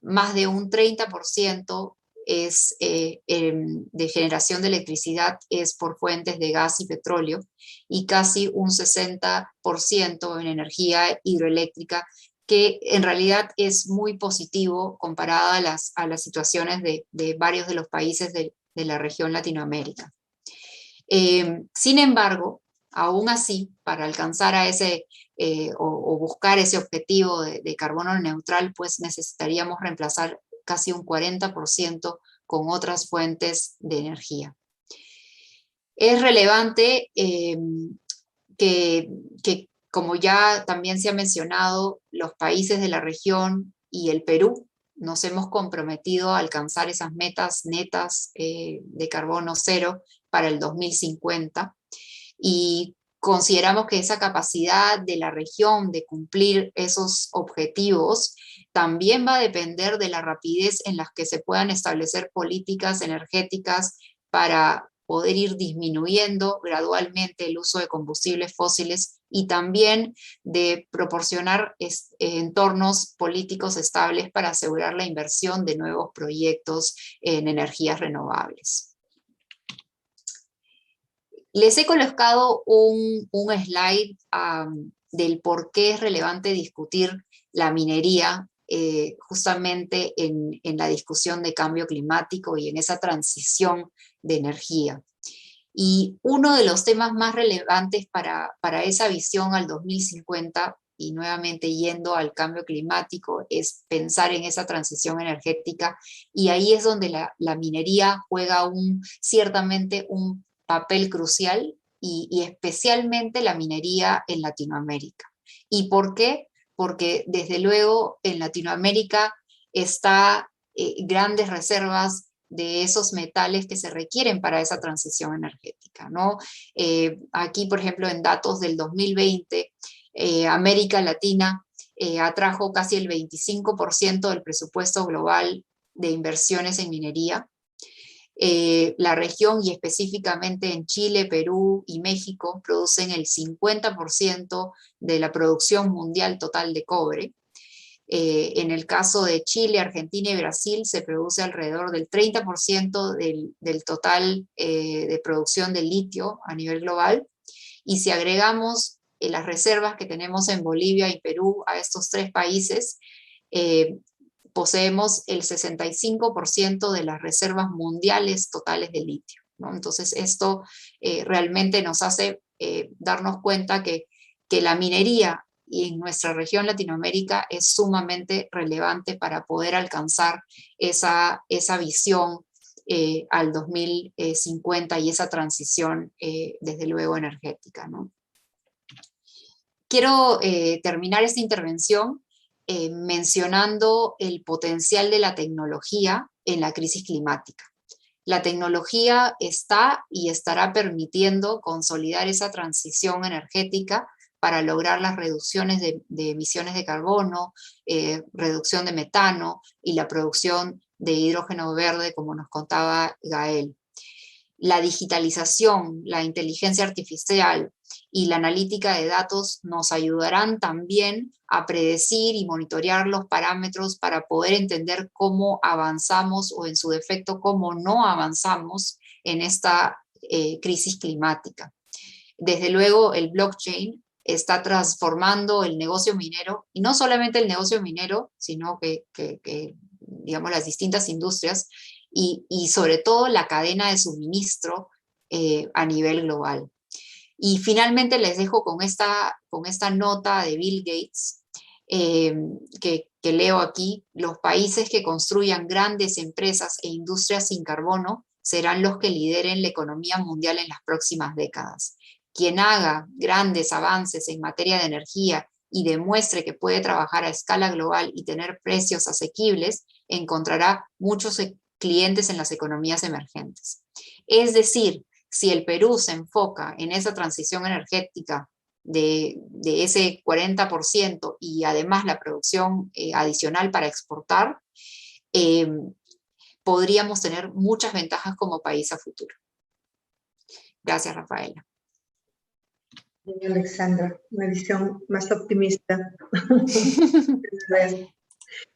más de un 30% de generación de electricidad es por fuentes de gas y petróleo, y casi un 60% en energía hidroeléctrica, que en realidad es muy positivo comparada a las situaciones de varios de los países de la región Latinoamérica. Sin embargo, aún así, para alcanzar a ese o buscar ese objetivo de carbono neutral, pues necesitaríamos reemplazar casi un 40% con otras fuentes de energía. Es relevante que, como ya también se ha mencionado, los países de la región y el Perú nos hemos comprometido a alcanzar esas metas netas de carbono cero para el 2050, y consideramos que esa capacidad de la región de cumplir esos objetivos también va a depender de la rapidez en la que se puedan establecer políticas energéticas para poder ir disminuyendo gradualmente el uso de combustibles fósiles, y también de proporcionar entornos políticos estables para asegurar la inversión de nuevos proyectos en energías renovables. Les he colocado un slide del por qué es relevante discutir la minería justamente en la discusión de cambio climático y en esa transición de energía. Y uno de los temas más relevantes para esa visión al 2050, y nuevamente yendo al cambio climático, es pensar en esa transición energética, y ahí es donde la minería juega ciertamente un papel crucial, y especialmente la minería en Latinoamérica. ¿Y por qué? Porque desde luego en Latinoamérica está grandes reservas de esos metales que se requieren para esa transición energética, ¿no? Aquí, por ejemplo, en datos del 2020, América Latina atrajo casi el 25% del presupuesto global de inversiones en minería. La región, y específicamente en Chile, Perú y México, producen el 50% de la producción mundial total de cobre. En el caso de Chile, Argentina y Brasil se produce alrededor del 30% del total de producción de litio a nivel global, y si agregamos las reservas que tenemos en Bolivia y Perú a estos tres países, poseemos el 65% de las reservas mundiales totales de litio, ¿no? Entonces esto realmente nos hace darnos cuenta que la minería y en nuestra región Latinoamérica es sumamente relevante para poder alcanzar esa visión al 2050 y esa transición desde luego energética, ¿no? Quiero terminar esta intervención mencionando el potencial de la tecnología en la crisis climática. La tecnología está y estará permitiendo consolidar esa transición energética para lograr las reducciones de emisiones de carbono, reducción de metano y la producción de hidrógeno verde, como nos contaba Gael. La digitalización, la inteligencia artificial y la analítica de datos nos ayudarán también a predecir y monitorear los parámetros para poder entender cómo avanzamos, o en su defecto cómo no avanzamos en esta crisis climática. Desde luego el blockchain está transformando el negocio minero, y no solamente el negocio minero, sino que digamos las distintas industrias, y sobre todo la cadena de suministro a nivel global. Y finalmente les dejo con esta nota de Bill Gates que leo aquí: los países que construyan grandes empresas e industrias sin carbono serán los que lideren la economía mundial en las próximas décadas. Quien haga grandes avances en materia de energía y demuestre que puede trabajar a escala global y tener precios asequibles, encontrará muchos clientes en las economías emergentes. Es decir, si el Perú se enfoca en esa transición energética de ese 40% y además la producción adicional para exportar, podríamos tener muchas ventajas como país a futuro. Gracias, Rafaela. Alexandra, una visión más optimista.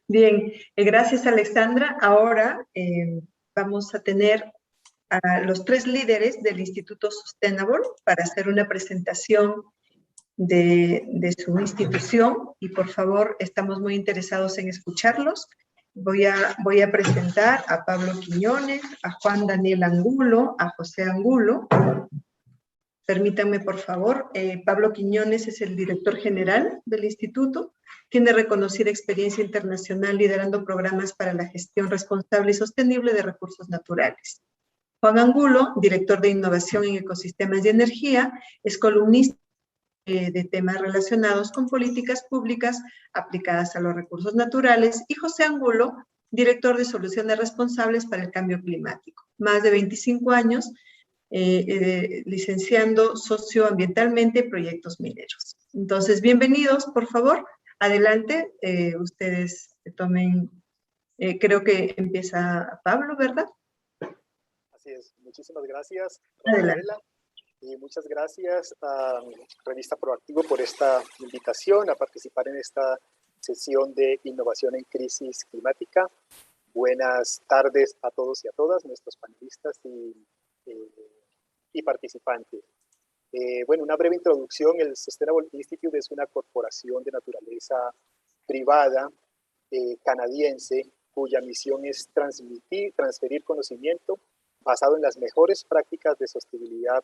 Bien, gracias, Alexandra. Ahora vamos a tener a los 3 líderes del Instituto Sustainable para hacer una presentación de su institución y por favor estamos muy interesados en escucharlos. Voy a presentar a Pablo Quiñones, a Juan Daniel Angulo, a José Angulo. Permítanme, por favor. Pablo Quiñones es el director general del instituto. Tiene reconocida experiencia internacional liderando programas para la gestión responsable y sostenible de recursos naturales. Juan Angulo, director de innovación en ecosistemas y energía, es columnista de temas relacionados con políticas públicas aplicadas a los recursos naturales, y José Angulo, director de soluciones responsables para el cambio climático. Más de 25 años licenciando socioambientalmente proyectos mineros. Entonces, bienvenidos, por favor, adelante, ustedes tomen, creo que empieza Pablo, ¿verdad? Así es, muchísimas gracias, Rafaela. Y muchas gracias a Revista Proactivo por esta invitación a participar en esta sesión de innovación en crisis climática. Buenas tardes a todos y a todas, nuestros panelistas y participantes. Bueno, una breve introducción. El Sustainable Institute es una corporación de naturaleza privada canadiense cuya misión es transferir conocimiento basado en las mejores prácticas de sostenibilidad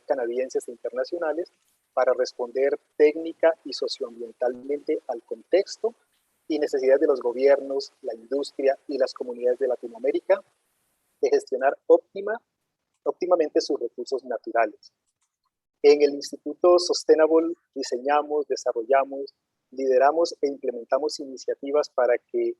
canadienses e internacionales para responder técnica y socioambientalmente al contexto y necesidades de los gobiernos, la industria y las comunidades de Latinoamérica de gestionar óptimamente sus recursos naturales. En el Instituto Sustainable diseñamos, desarrollamos, lideramos e implementamos iniciativas para que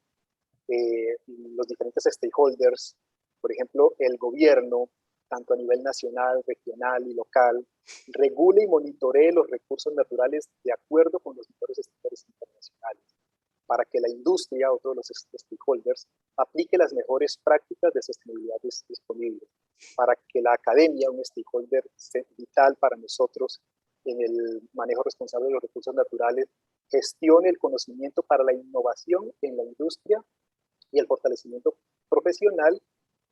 los diferentes stakeholders, por ejemplo, el gobierno, tanto a nivel nacional, regional y local, regule y monitoree los recursos naturales de acuerdo con los mejores estándares internacionales, para que la industria, otro de los stakeholders, aplique las mejores prácticas de sostenibilidad disponibles, para que la academia, un stakeholder vital para nosotros en el manejo responsable de los recursos naturales, gestione el conocimiento para la innovación en la industria y el fortalecimiento profesional,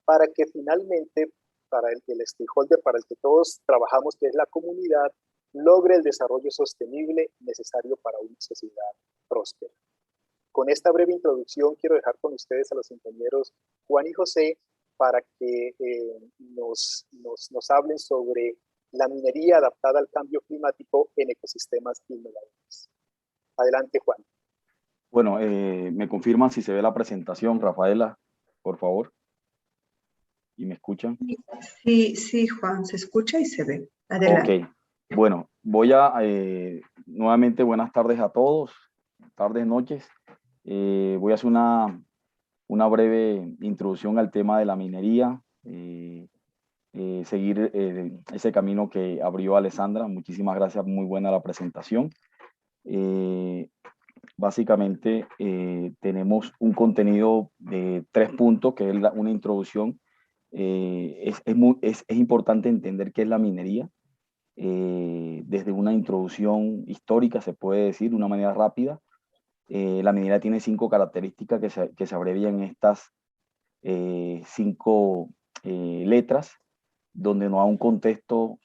para que finalmente para el stakeholder para el que todos trabajamos, que es la comunidad, logre el desarrollo sostenible necesario para una sociedad próspera. Con esta breve introducción quiero dejar con ustedes a los ingenieros Juan y José para que nos hablen sobre la minería adaptada al cambio climático en ecosistemas innovadores. Adelante, Juan. Bueno, me confirman si se ve la presentación, Rafaela, por favor. ¿Y me escuchan? Sí, Juan, se escucha y se ve. Adelante. Ok, bueno, voy a, nuevamente, buenas tardes a todos, tardes, noches. Voy a hacer una breve introducción al tema de la minería, seguir ese camino que abrió Alessandra. Muchísimas gracias, muy buena la presentación. Básicamente tenemos un contenido de 3 puntos, que es una introducción. Es importante entender qué es la minería. Desde una introducción histórica, se puede decir de una manera rápida. La minería tiene 5 características que se abrevian en estas 5 letras, donde nos da un contexto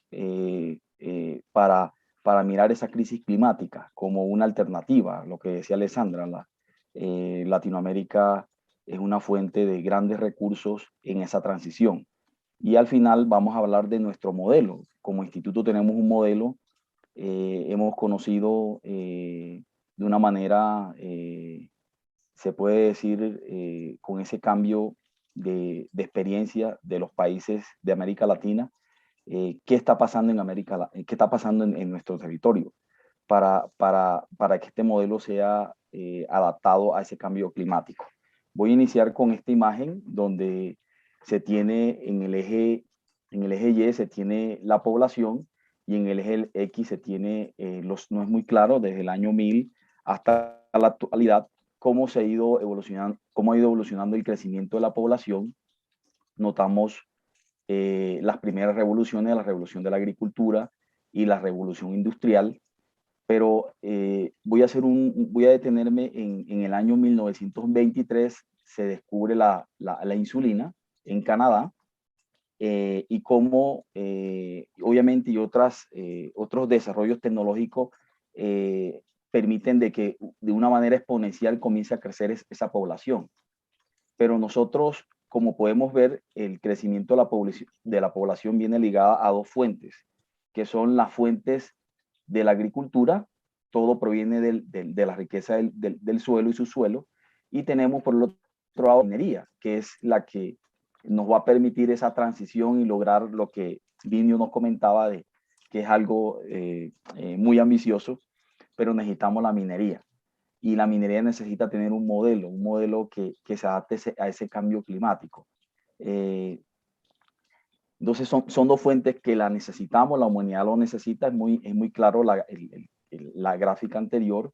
para mirar esa crisis climática como una alternativa. Lo que decía Alessandra, Latinoamérica es una fuente de grandes recursos en esa transición. Y al final vamos a hablar de nuestro modelo. Como instituto tenemos un modelo, hemos conocido de una manera, se puede decir, con ese cambio de experiencia de los países de América Latina, qué está pasando en qué está pasando en nuestro territorio para que este modelo sea adaptado a ese cambio climático. Voy a iniciar con esta imagen donde se tiene en el eje Y se tiene la población y en el eje X se tiene, no es muy claro, desde el año 1000 hasta la actualidad, cómo ha ido evolucionando el crecimiento de la población. Notamos las primeras revoluciones, la revolución de la agricultura y la revolución industrial, pero voy a detenerme en el año 1923, se descubre la insulina en Canadá, y cómo, obviamente, y otros desarrollos tecnológicos permiten de que de una manera exponencial comience a crecer esa población. Pero nosotros, como podemos ver, el crecimiento de la población viene ligada a dos fuentes, que son las fuentes de la agricultura. Todo proviene de la riqueza del suelo y subsuelo, y tenemos por el otro lado la minería, que es la que nos va a permitir esa transición y lograr lo que Vinio nos comentaba, de que es algo muy ambicioso, pero necesitamos la minería. Y la minería necesita tener un modelo que se adapte a ese cambio climático. Entonces son dos fuentes que la necesitamos, la humanidad lo necesita. Es muy claro la gráfica anterior,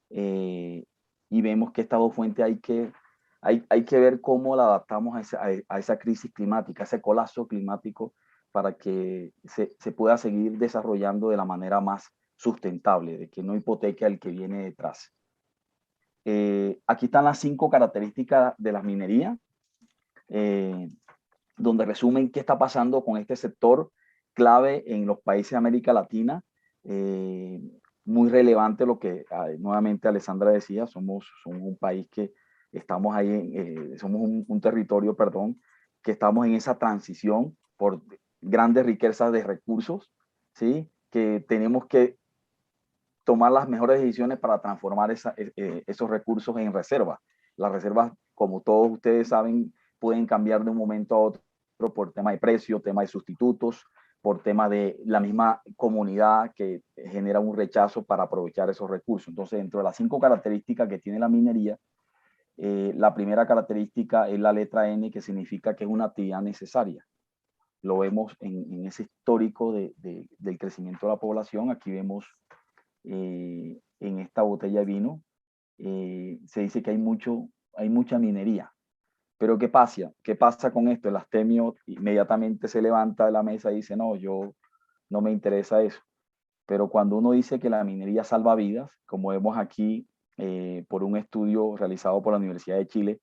y vemos que estas dos fuentes hay que ver cómo la adaptamos a esa crisis climática, a ese colapso climático, para que se pueda seguir desarrollando de la manera más sustentable, de que no hipoteque al que viene detrás. Aquí están las 5 características de la minería, donde resumen qué está pasando con este sector clave en los países de América Latina. Muy relevante lo que nuevamente Alessandra decía, somos un país que estamos ahí, somos un territorio, perdón, que estamos en esa transición por grandes riquezas de recursos, ¿sí? Que tenemos que tomar las mejores decisiones para transformar esos recursos en reservas. Las reservas, como todos ustedes saben, pueden cambiar de un momento a otro por tema de precio, tema de sustitutos, por tema de la misma comunidad que genera un rechazo para aprovechar esos recursos. Entonces, dentro de las 5 características que tiene la minería, la primera característica es la letra N, que significa que es una actividad necesaria. Lo vemos en ese histórico del crecimiento de la población. Aquí vemos en esta botella de vino, se dice que hay mucha minería. Pero ¿qué pasa con esto? El abstemio inmediatamente se levanta de la mesa y dice, no, no me interesa eso. Pero cuando uno dice que la minería salva vidas, como vemos aquí por un estudio realizado por la Universidad de Chile,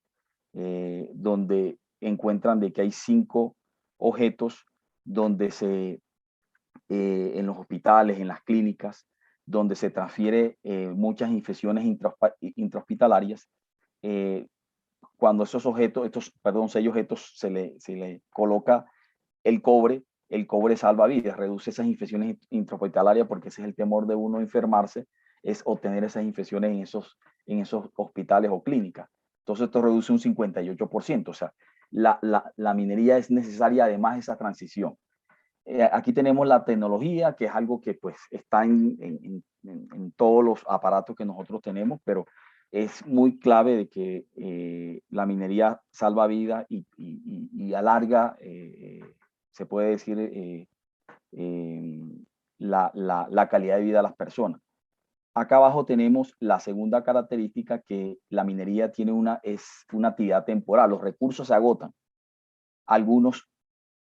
donde encuentran de que hay 5 objetos donde en los hospitales, en las clínicas, donde se transfiere muchas infecciones intrahospitalarias, cuando esos objetos se le coloca el cobre salva vidas, reduce esas infecciones intrahospitalarias, porque ese es el temor de uno enfermarse, es obtener esas infecciones en esos hospitales o clínicas. Entonces esto reduce un 58%, o sea, la minería es necesaria, además de esa transición. Aquí tenemos la tecnología, que es algo que pues está en todos los aparatos que nosotros tenemos, pero es muy clave de que la minería salva vidas y alarga, se puede decir, la calidad de vida de las personas. Acá abajo tenemos la segunda característica, que la minería es una actividad temporal. Los recursos se agotan. Algunos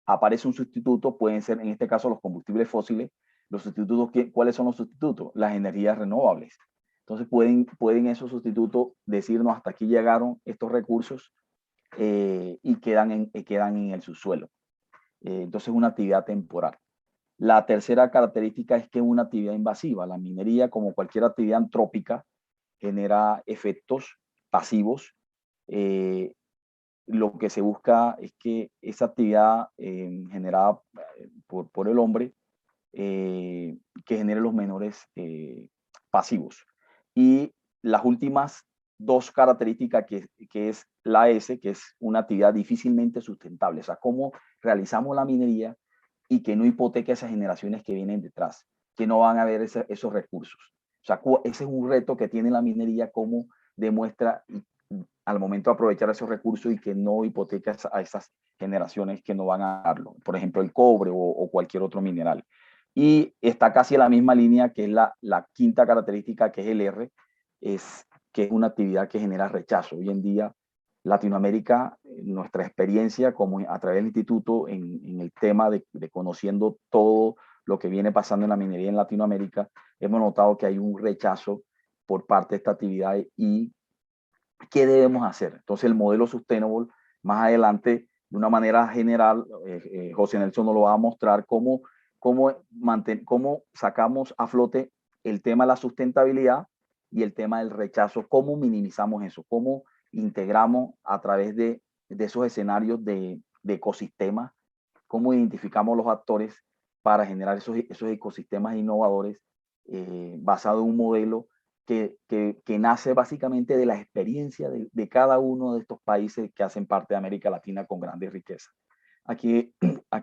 aparece un sustituto, pueden ser en este caso los combustibles fósiles. Los sustitutos, ¿cuáles son los sustitutos? Las energías renovables. Entonces pueden esos sustitutos decirnos hasta aquí llegaron estos recursos, y quedan en el subsuelo. Entonces es una actividad temporal. La tercera característica es que es una actividad invasiva. La minería, como cualquier actividad antrópica, genera efectos pasivos. Lo que se busca es que esa actividad generada por el hombre, que genere los menores pasivos. Y las últimas 2 características, que es la S, que es una actividad difícilmente sustentable. O sea, cómo realizamos la minería y que no hipoteque esas generaciones que vienen detrás, que no van a ver esos recursos. O sea, ese es un reto que tiene la minería, cómo demuestra al momento de aprovechar esos recursos y que no hipoteca a esas generaciones que no van a darlo. Por ejemplo, el cobre o cualquier otro mineral. Y está casi en la misma línea que es la quinta característica, que es el R, que es una actividad que genera rechazo. Hoy en día, Latinoamérica, nuestra experiencia como a través del instituto en el tema de conociendo todo lo que viene pasando en la minería en Latinoamérica, hemos notado que hay un rechazo por parte de esta actividad y ¿qué debemos hacer? Entonces el modelo Sustainable, más adelante, de una manera general, José Nelson nos lo va a mostrar cómo sacamos a flote el tema de la sustentabilidad y el tema del rechazo, cómo minimizamos eso, cómo integramos a través de esos escenarios de ecosistemas, cómo identificamos los actores para generar esos ecosistemas innovadores basado en un modelo que nace básicamente de la experiencia de cada uno de estos países que hacen parte de América Latina con grandes riquezas. Aquí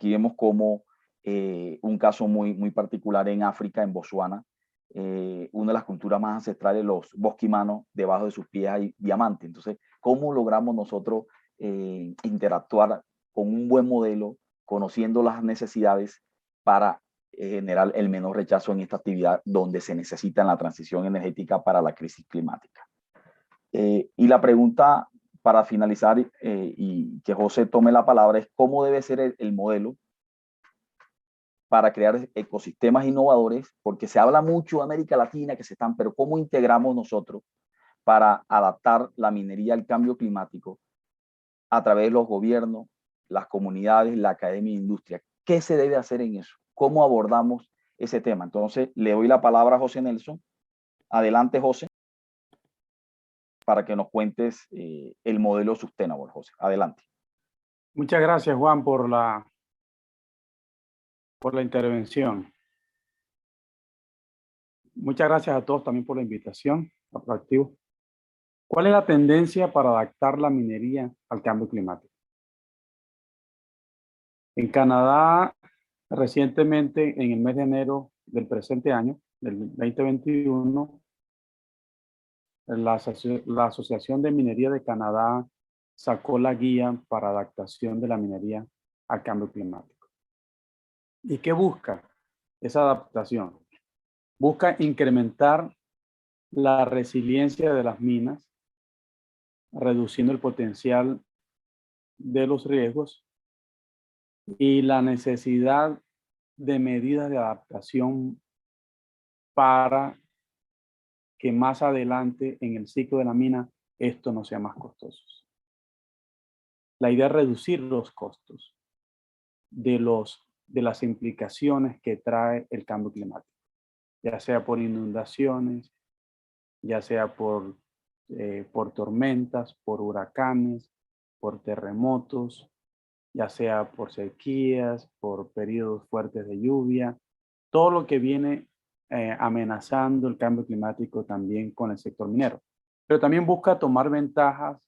vemos como un caso muy particular en África, en Botsuana, una de las culturas más ancestrales, los bosquimanos, debajo de sus pies hay diamantes. Entonces, ¿cómo logramos nosotros interactuar con un buen modelo, conociendo las necesidades para generar el menor rechazo en esta actividad donde se necesita en la transición energética para la crisis climática? Y la pregunta para finalizar y que José tome la palabra es cómo debe ser el modelo para crear ecosistemas innovadores, porque se habla mucho de América Latina pero ¿cómo integramos nosotros para adaptar la minería al cambio climático a través de los gobiernos, las comunidades, la academia e industria? ¿Qué se debe hacer en eso? ¿Cómo abordamos ese tema? Entonces, le doy la palabra a José Nelson. Adelante, José, para que nos cuentes el modelo Sustainable, José. Adelante. Muchas gracias, Juan, por la intervención. Muchas gracias a todos también por la invitación a Proactivo. ¿Cuál es la tendencia para adaptar la minería al cambio climático? En Canadá, recientemente, en el mes de enero del presente año, del 2021, la Asociación de Minería de Canadá sacó la guía para adaptación de la minería al cambio climático. ¿Y qué busca esa adaptación? Busca incrementar la resiliencia de las minas, reduciendo el potencial de los riesgos y la necesidad de medidas de adaptación para que más adelante en el ciclo de la mina esto no sea más costoso. La idea es reducir los costos de las implicaciones que trae el cambio climático, ya sea por inundaciones, ya sea por tormentas, por huracanes, por terremotos, ya sea por sequías, por periodos fuertes de lluvia, todo lo que viene amenazando el cambio climático también con el sector minero. Pero también busca tomar ventajas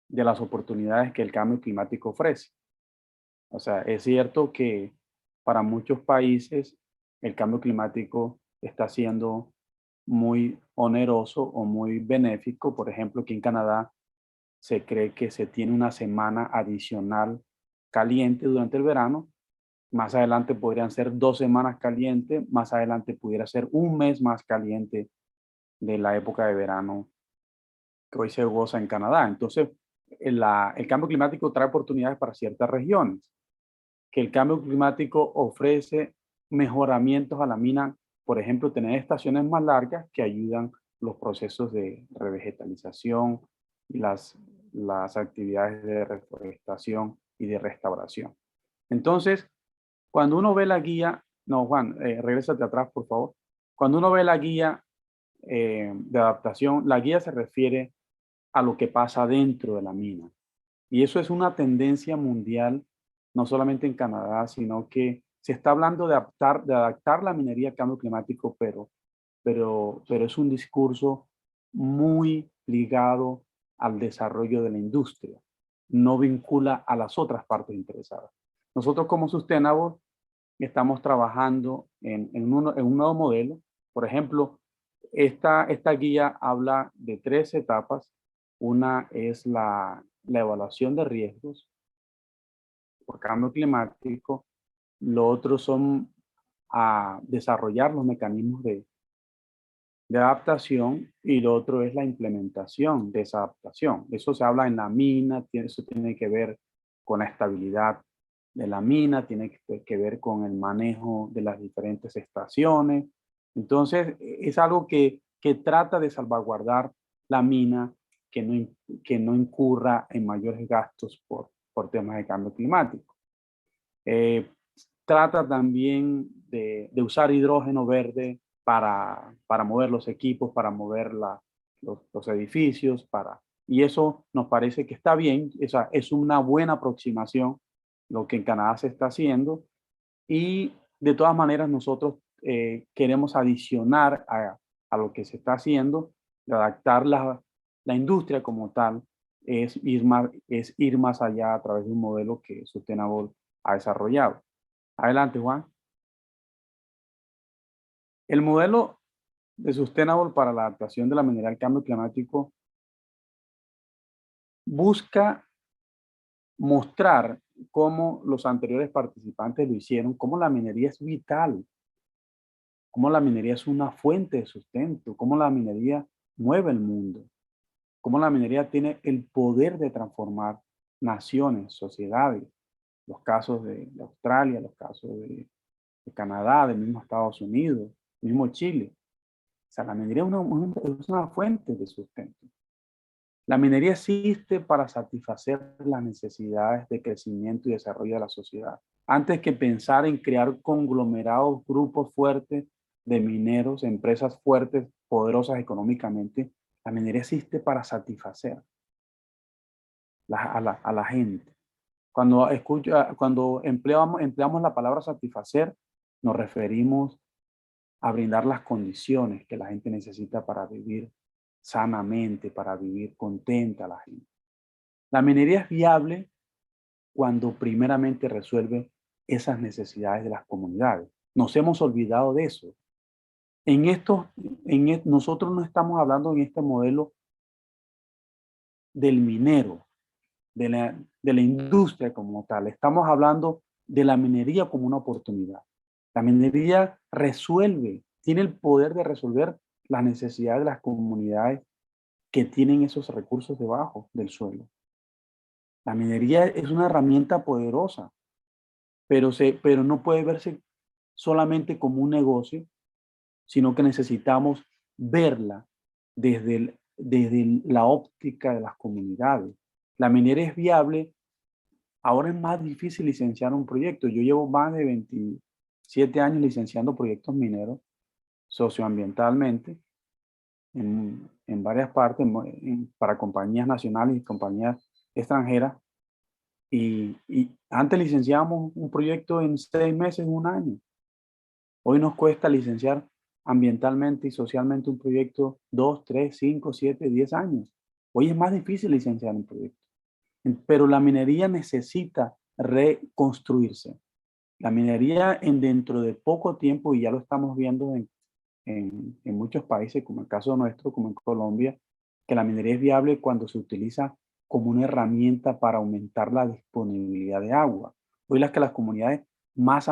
de las oportunidades que el cambio climático ofrece. O sea, es cierto que para muchos países el cambio climático está siendo muy oneroso o muy benéfico. Por ejemplo, aquí en Canadá se cree que se tiene una semana adicional caliente durante el verano. Más adelante podrían ser 2 semanas calientes. Más adelante pudiera ser un mes más caliente de la época de verano que hoy se goza en Canadá. Entonces, el cambio climático trae oportunidades para ciertas regiones. Que el cambio climático ofrece mejoramientos a la mina, por ejemplo, tener estaciones más largas que ayudan los procesos de revegetalización y las actividades de reforestación y de restauración. Entonces, cuando uno ve la guía, no, Juan, regrésate atrás, por favor. Cuando uno ve la guía de adaptación, la guía se refiere a lo que pasa dentro de la mina. Y eso es una tendencia mundial, no solamente en Canadá, sino que se está hablando de adaptar la minería al cambio climático, pero es un discurso muy ligado al desarrollo de la industria. No vincula a las otras partes interesadas. Nosotros como Sustainable estamos trabajando en un nuevo modelo. Por ejemplo, esta guía habla de 3 etapas. Una es la evaluación de riesgos por cambio climático. Lo otro son a desarrollar los mecanismos de adaptación, y lo otro es la implementación de esa adaptación. Eso se habla en la mina, eso tiene que ver con la estabilidad de la mina, tiene que ver con el manejo de las diferentes estaciones. Entonces, es algo que trata de salvaguardar la mina, que no incurra en mayores gastos por temas de cambio climático. Trata también de usar hidrógeno verde para mover los equipos, para mover los edificios, y eso nos parece que está bien. Esa es una buena aproximación lo que en Canadá se está haciendo, y de todas maneras nosotros queremos adicionar a lo que se está haciendo, de adaptar la industria como tal, es ir más allá a través de un modelo que Sustainable ha desarrollado. Adelante, Juan. El modelo de Sustainable para la adaptación de la minería al cambio climático busca mostrar cómo los anteriores participantes lo hicieron, cómo la minería es vital, cómo la minería es una fuente de sustento, cómo la minería mueve el mundo, cómo la minería tiene el poder de transformar naciones, sociedades. Los casos de Australia, los casos de Canadá, del mismo Estados Unidos, mismo Chile. O sea, la minería es una fuente de sustento. La minería existe para satisfacer las necesidades de crecimiento y desarrollo de la sociedad. Antes que pensar en crear conglomerados, grupos fuertes de mineros, empresas fuertes, poderosas económicamente, la minería existe para satisfacer a la gente. Cuando empleamos la palabra satisfacer, nos referimos a brindar las condiciones que la gente necesita para vivir sanamente, para vivir contenta la gente. La minería es viable cuando primeramente resuelve esas necesidades de las comunidades. Nos hemos olvidado de eso. Nosotros no estamos hablando en este modelo del minero, de la industria como tal. Estamos hablando de la minería como una oportunidad. La minería tiene el poder de resolver las necesidades de las comunidades que tienen esos recursos debajo del suelo. La minería es una herramienta poderosa, pero no puede verse solamente como un negocio, sino que necesitamos verla desde la óptica de las comunidades. La minería es viable. Ahora es más difícil licenciar un proyecto. Yo llevo más de 27 años licenciando proyectos mineros socioambientalmente en varias partes, para compañías nacionales y compañías extranjeras. Y antes licenciábamos un proyecto en 6 meses, 1 año. Hoy nos cuesta licenciar ambientalmente y socialmente un proyecto 2, 3, 5, 7, 10 años. Hoy es más difícil licenciar un proyecto. Pero la minería necesita reconstruirse. La minería dentro de poco tiempo, y ya lo estamos viendo en muchos países, como el caso nuestro, como en Colombia, que la minería es viable cuando se utiliza como una herramienta para aumentar la disponibilidad de agua. Hoy las comunidades más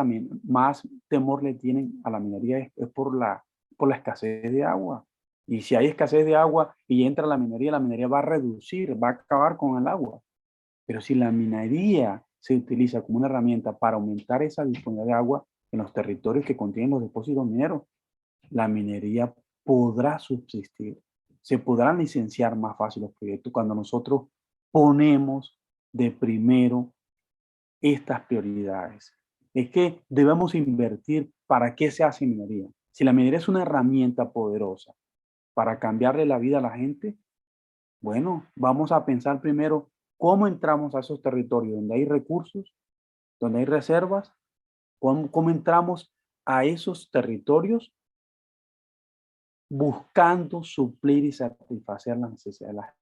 temor le tienen a la minería es por la escasez de agua. Y si hay escasez de agua y entra la minería va a reducir, va a acabar con el agua. Pero si la minería se utiliza como una herramienta para aumentar esa disponibilidad de agua en los territorios que contienen los depósitos mineros, la minería podrá subsistir. Se podrán licenciar más fácil los proyectos cuando nosotros ponemos de primero estas prioridades. Es que debemos invertir. ¿Para qué se hace minería? Si la minería es una herramienta poderosa para cambiarle la vida a la gente, bueno, vamos a pensar primero cómo entramos a esos territorios donde hay recursos, donde hay reservas, cómo entramos a esos territorios buscando suplir y satisfacer las necesidades de la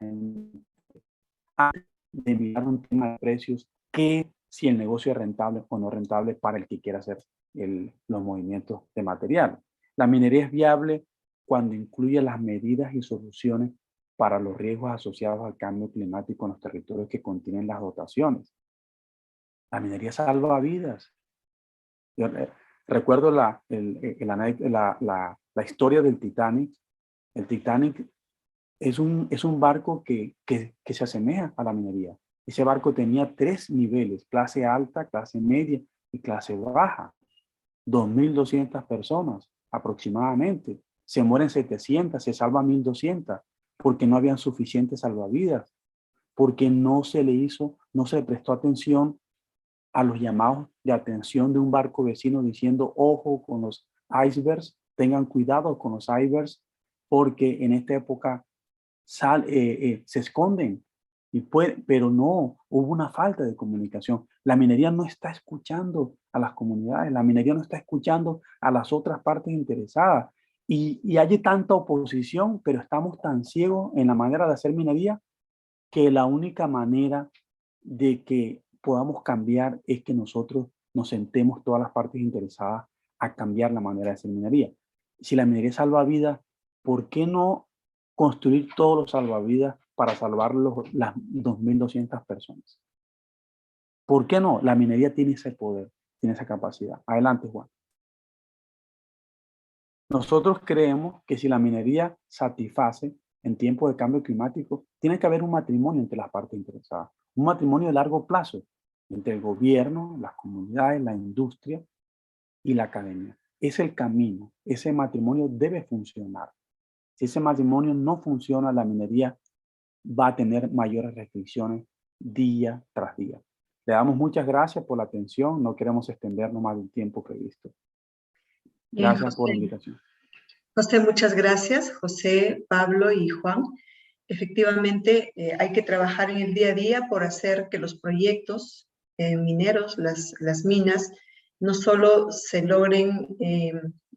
gente. Antes de mirar un tema de precios que si el negocio es rentable o no rentable para el que quiera hacer los movimientos de material. La minería es viable cuando incluye las medidas y soluciones para los riesgos asociados al cambio climático en los territorios que contienen las dotaciones. La minería salva vidas. Yo recuerdo la historia del Titanic. El Titanic es un barco que se asemeja a la minería. Ese barco tenía 3 niveles, clase alta, clase media y clase baja. 2.200 personas aproximadamente. Se mueren 700, se salvan 1.200, porque no habían suficientes salvavidas, porque no se le prestó atención a los llamados de atención de un barco vecino diciendo, ojo con los icebergs, tengan cuidado con los icebergs, porque en esta época se esconden. Pero no, hubo una falta de comunicación. La minería no está escuchando a las comunidades, la minería no está escuchando a las otras partes interesadas. Y hay tanta oposición, pero estamos tan ciegos en la manera de hacer minería que la única manera de que podamos cambiar es que nosotros nos sentemos todas las partes interesadas a cambiar la manera de hacer minería. Si la minería salva vidas, ¿por qué no construir todos los salvavidas para salvar las 2.200 personas? ¿Por qué no? La minería tiene ese poder, tiene esa capacidad. Adelante, Juan. Nosotros creemos que si la minería satisface en tiempos de cambio climático, tiene que haber un matrimonio entre las partes interesadas, un matrimonio de largo plazo entre el gobierno, las comunidades, la industria y la academia. Es el camino, ese matrimonio debe funcionar. Si ese matrimonio no funciona, la minería va a tener mayores restricciones día tras día. Le damos muchas gracias por la atención, no queremos extendernos más del tiempo previsto. Gracias por la invitación. José, muchas gracias. José, Pablo y Juan. Efectivamente, hay que trabajar en el día a día por hacer que los proyectos mineros, las minas, no solo se logren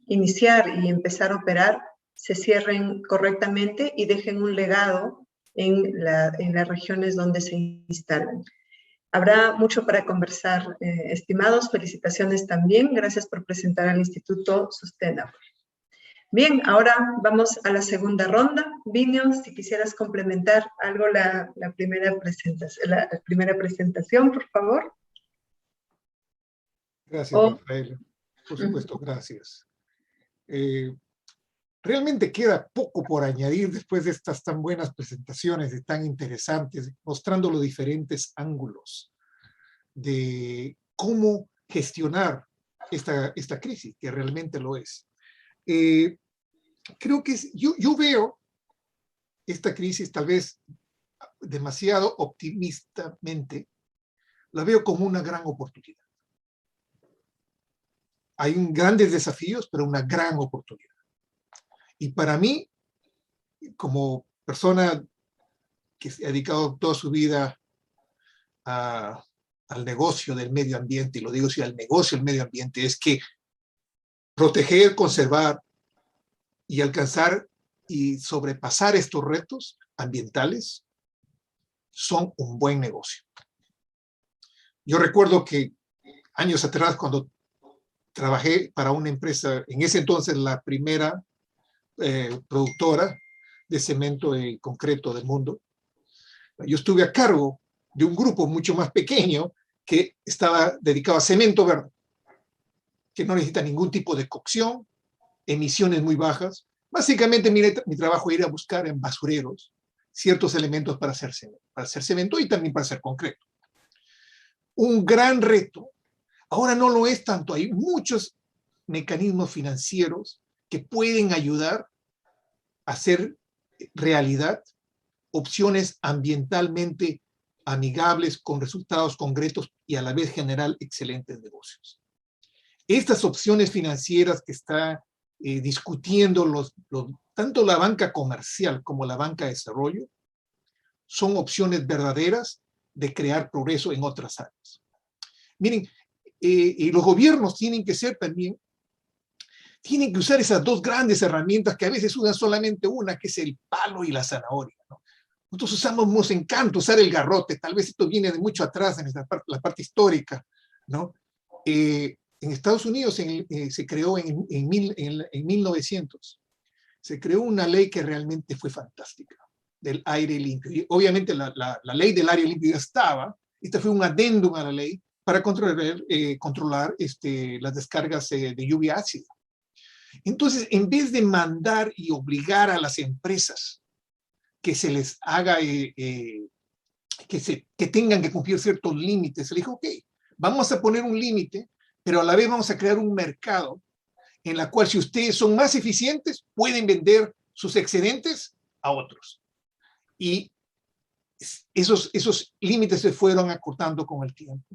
iniciar y empezar a operar, se cierren correctamente y dejen un legado en las regiones donde se instalan. Habrá mucho para conversar, estimados. Felicitaciones también. Gracias por presentar al Instituto Sustainable. Bien, ahora vamos a la segunda ronda. Vinio, si quisieras complementar algo la primera presentación, por favor. Gracias, Rafaela. Por supuesto, gracias. Realmente queda poco por añadir después de estas tan buenas presentaciones y tan interesantes, mostrando los diferentes ángulos de cómo gestionar esta crisis, que realmente lo es. Creo que yo veo esta crisis tal vez demasiado optimistamente, la veo como una gran oportunidad. Hay grandes desafíos, pero una gran oportunidad. Y para mí, como persona que se ha dedicado toda su vida al negocio del medio ambiente, y lo digo así, al negocio del medio ambiente, es que proteger, conservar y alcanzar y sobrepasar estos retos ambientales son un buen negocio. Yo recuerdo que años atrás, cuando trabajé para una empresa, en ese entonces la primera productora de cemento y concreto del mundo, yo estuve a cargo de un grupo mucho más pequeño que estaba dedicado a cemento verde, que no necesita ningún tipo de cocción, emisiones muy bajas. Básicamente mi trabajo era ir a buscar en basureros ciertos elementos para hacer cemento y también para hacer concreto. Un gran reto. Ahora no lo es tanto, hay muchos mecanismos financieros que pueden ayudar a hacer realidad opciones ambientalmente amigables, con resultados concretos y a la vez generar excelentes negocios. Estas opciones financieras que está discutiendo tanto la banca comercial como la banca de desarrollo son opciones verdaderas de crear progreso en otras áreas. Miren, y los gobiernos tienen que usar esas dos grandes herramientas que a veces usan solamente una, que es el palo y la zanahoria, ¿no? Nosotros nos encanta usar el garrote, tal vez esto viene de mucho atrás en la parte histórica, ¿no? En Estados Unidos se creó en 1900, se creó una ley que realmente fue fantástica, del aire limpio. Y obviamente la ley del aire limpio ya estaba, este fue un adendum a la ley para controlar las descargas de lluvia ácida. Entonces, en vez de mandar y obligar a las empresas que se les haga, que tengan que cumplir ciertos límites, se le dijo, ok, vamos a poner un límite, pero a la vez vamos a crear un mercado en la cual si ustedes son más eficientes, pueden vender sus excedentes a otros. Y esos límites se fueron acortando con el tiempo.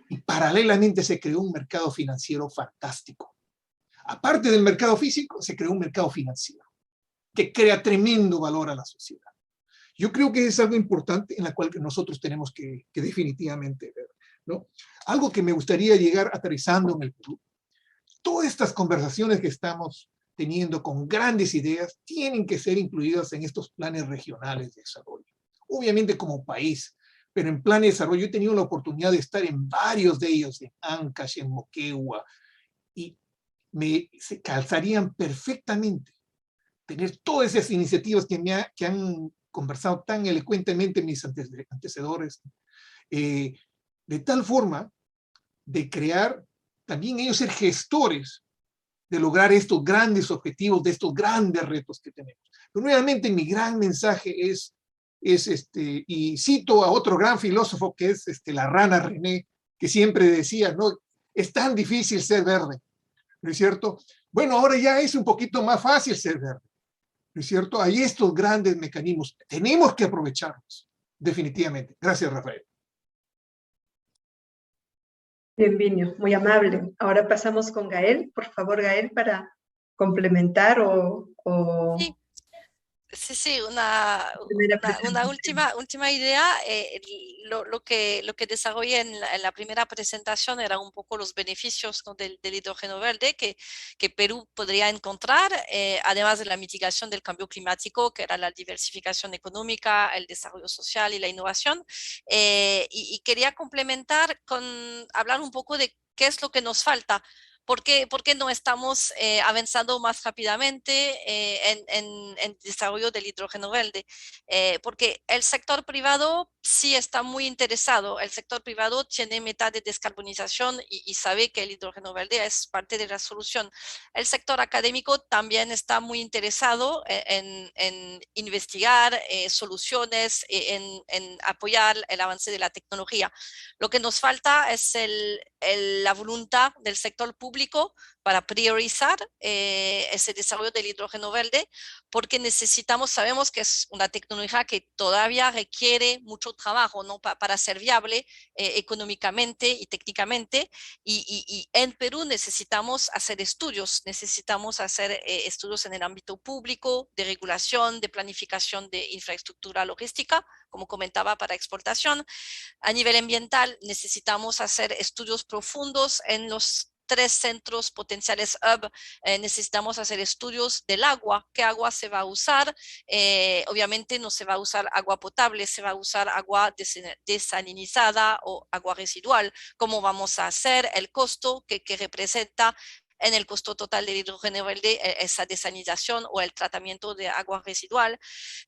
Y paralelamente se creó un mercado financiero fantástico. Aparte del mercado físico, se creó un mercado financiero que crea tremendo valor a la sociedad. Yo creo que es algo importante en la cual nosotros tenemos que definitivamente ver, ¿no? Algo que me gustaría llegar aterrizando en el Perú. Todas estas conversaciones que estamos teniendo con grandes ideas tienen que ser incluidas en estos planes regionales de desarrollo. Obviamente como país, pero en planes de desarrollo he tenido la oportunidad de estar en varios de ellos, en Ancash, en Moquegua, y se calzarían perfectamente tener todas esas iniciativas que han conversado tan elocuentemente mis antecedores, de tal forma de crear, también ellos ser gestores de lograr estos grandes objetivos, de estos grandes retos que tenemos. Pero nuevamente mi gran mensaje es y cito a otro gran filósofo que es la rana René, que siempre decía, ¿no? Es tan difícil ser verde, ¿no es cierto? Bueno, ahora ya es un poquito más fácil ser verde, ¿no es cierto? Hay estos grandes mecanismos, tenemos que aprovecharlos, definitivamente. Gracias, Rafael. Bien, Vinio, muy amable. Ahora pasamos con Gael. Por favor, Gael, para complementar o Sí, una última idea. Lo que desarrollé en la primera presentación era un poco los beneficios, ¿no?, del hidrógeno verde que Perú podría encontrar, además de la mitigación del cambio climático, que era la diversificación económica, el desarrollo social y la innovación. Y quería complementar con hablar un poco de qué es lo que nos falta. ¿Por qué no estamos avanzando más rápidamente en el desarrollo del hidrógeno verde? Porque el sector privado sí está muy interesado. El sector privado tiene meta de descarbonización y sabe que el hidrógeno verde es parte de la solución. El sector académico también está muy interesado en investigar soluciones, en apoyar el avance de la tecnología. Lo que nos falta es la voluntad del sector público para priorizar ese desarrollo del hidrógeno verde, porque sabemos que es una tecnología que todavía requiere mucho trabajo, ¿no?, para ser viable económicamente y técnicamente. Y en Perú necesitamos hacer estudios en el ámbito público, de regulación, de planificación de infraestructura logística, como comentaba, para exportación. A nivel ambiental, necesitamos hacer estudios profundos en los 3 centros potenciales hub. Necesitamos hacer estudios del agua, qué agua se va a usar. Obviamente no se va a usar agua potable, se va a usar agua desalinizada o agua residual. ¿Cómo vamos a hacer? El costo que representa en el costo total del hidrógeno verde esa desalinización o el tratamiento de agua residual.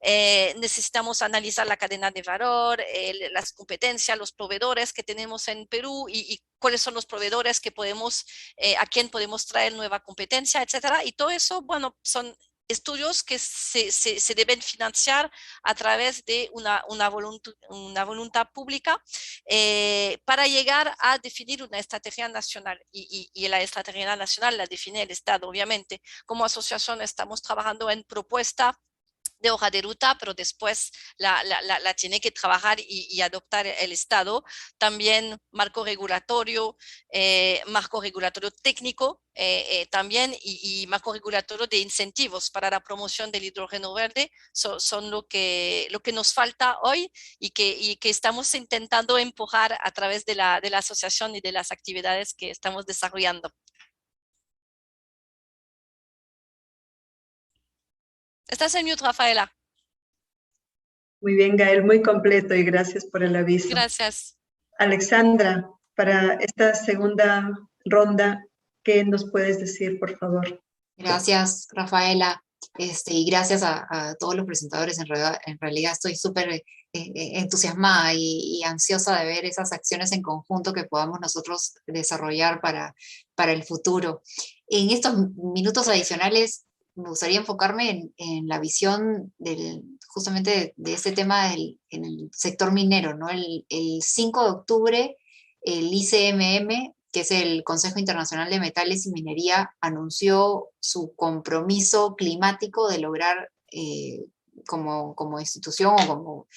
Necesitamos analizar la cadena de valor, las competencias, los proveedores que tenemos en Perú y cuáles son los proveedores que a quién podemos traer nueva competencia, etcétera. Y todo eso, bueno, son estudios que se deben financiar a través de una voluntad pública para llegar a definir una estrategia nacional. Y la estrategia nacional la define el Estado, obviamente. Como asociación estamos trabajando en propuesta de hoja de ruta, pero después la tiene que trabajar y adoptar el Estado. También marco regulatorio técnico también y marco regulatorio de incentivos para la promoción del hidrógeno verde son lo que nos falta hoy y que estamos intentando empujar a través de la asociación y de las actividades que estamos desarrollando. Estás en mute, Rafaela. Muy bien, Gael, muy completo y gracias por el aviso. Gracias. Alexandra, para esta segunda ronda, ¿qué nos puedes decir, por favor? Gracias, Rafaela. Y gracias a todos los presentadores. En realidad estoy súper entusiasmada y ansiosa de ver esas acciones en conjunto que podamos nosotros desarrollar para el futuro. En estos minutos adicionales me gustaría enfocarme en la visión justamente de este tema en el sector minero, ¿no? El 5 de octubre, el ICMM, que es el Consejo Internacional de Metales y Minería, anunció su compromiso climático de lograr como institución o como,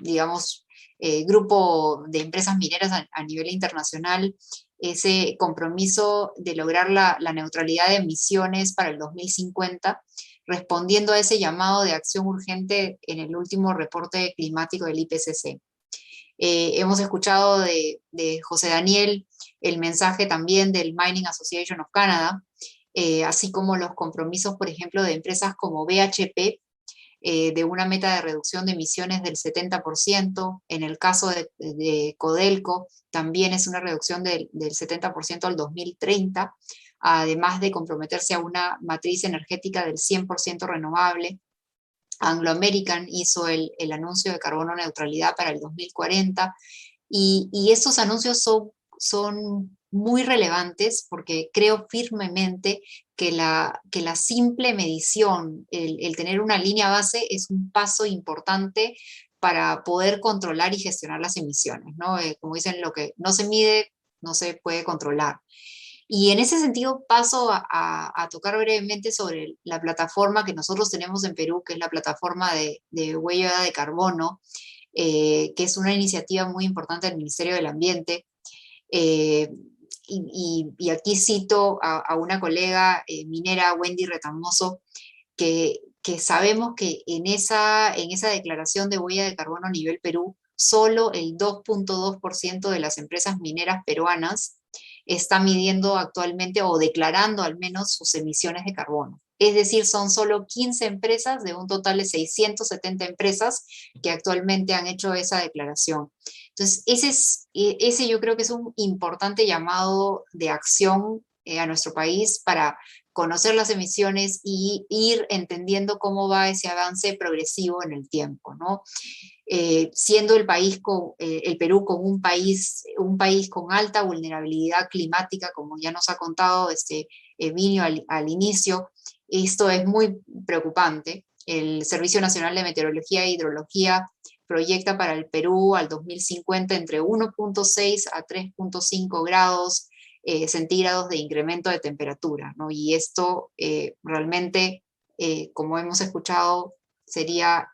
digamos, grupo de empresas mineras a nivel internacional, ese compromiso de lograr la neutralidad de emisiones para el 2050, respondiendo a ese llamado de acción urgente en el último reporte climático del IPCC. Hemos escuchado de José Daniel el mensaje también del Mining Association of Canada, así como los compromisos, por ejemplo, de empresas como BHP, de una meta de reducción de emisiones del 70%. En el caso de Codelco, también es una reducción del 70% al 2030, además de comprometerse a una matriz energética del 100% renovable. Anglo American hizo el anuncio de carbono neutralidad para el 2040, y estos anuncios son muy relevantes porque creo firmemente que la simple medición, el tener una línea base, es un paso importante para poder controlar y gestionar las emisiones, ¿no? Como dicen, lo que no se mide no se puede controlar. Y en ese sentido paso a tocar brevemente sobre la plataforma que nosotros tenemos en Perú, que es la plataforma de huella de carbono, que es una iniciativa muy importante del Ministerio del Ambiente. Y aquí cito a una colega minera, Wendy Retamoso, que sabemos que en esa declaración de huella de carbono a nivel Perú, solo el 2.2% de las empresas mineras peruanas está midiendo actualmente o declarando al menos sus emisiones de carbono. Es decir, son solo 15 empresas de un total de 670 empresas que actualmente han hecho esa declaración. Entonces, ese yo creo que es un importante llamado de acción a nuestro país para conocer las emisiones y ir entendiendo cómo va ese avance progresivo en el tiempo, ¿no? Siendo el Perú como un país con alta vulnerabilidad climática, como ya nos ha contado Vinio al inicio, esto es muy preocupante. El Servicio Nacional de Meteorología e Hidrología proyecta para el Perú al 2050 entre 1.6 a 3.5 grados centígrados de incremento de temperatura, ¿no? Y esto realmente, como hemos escuchado, sería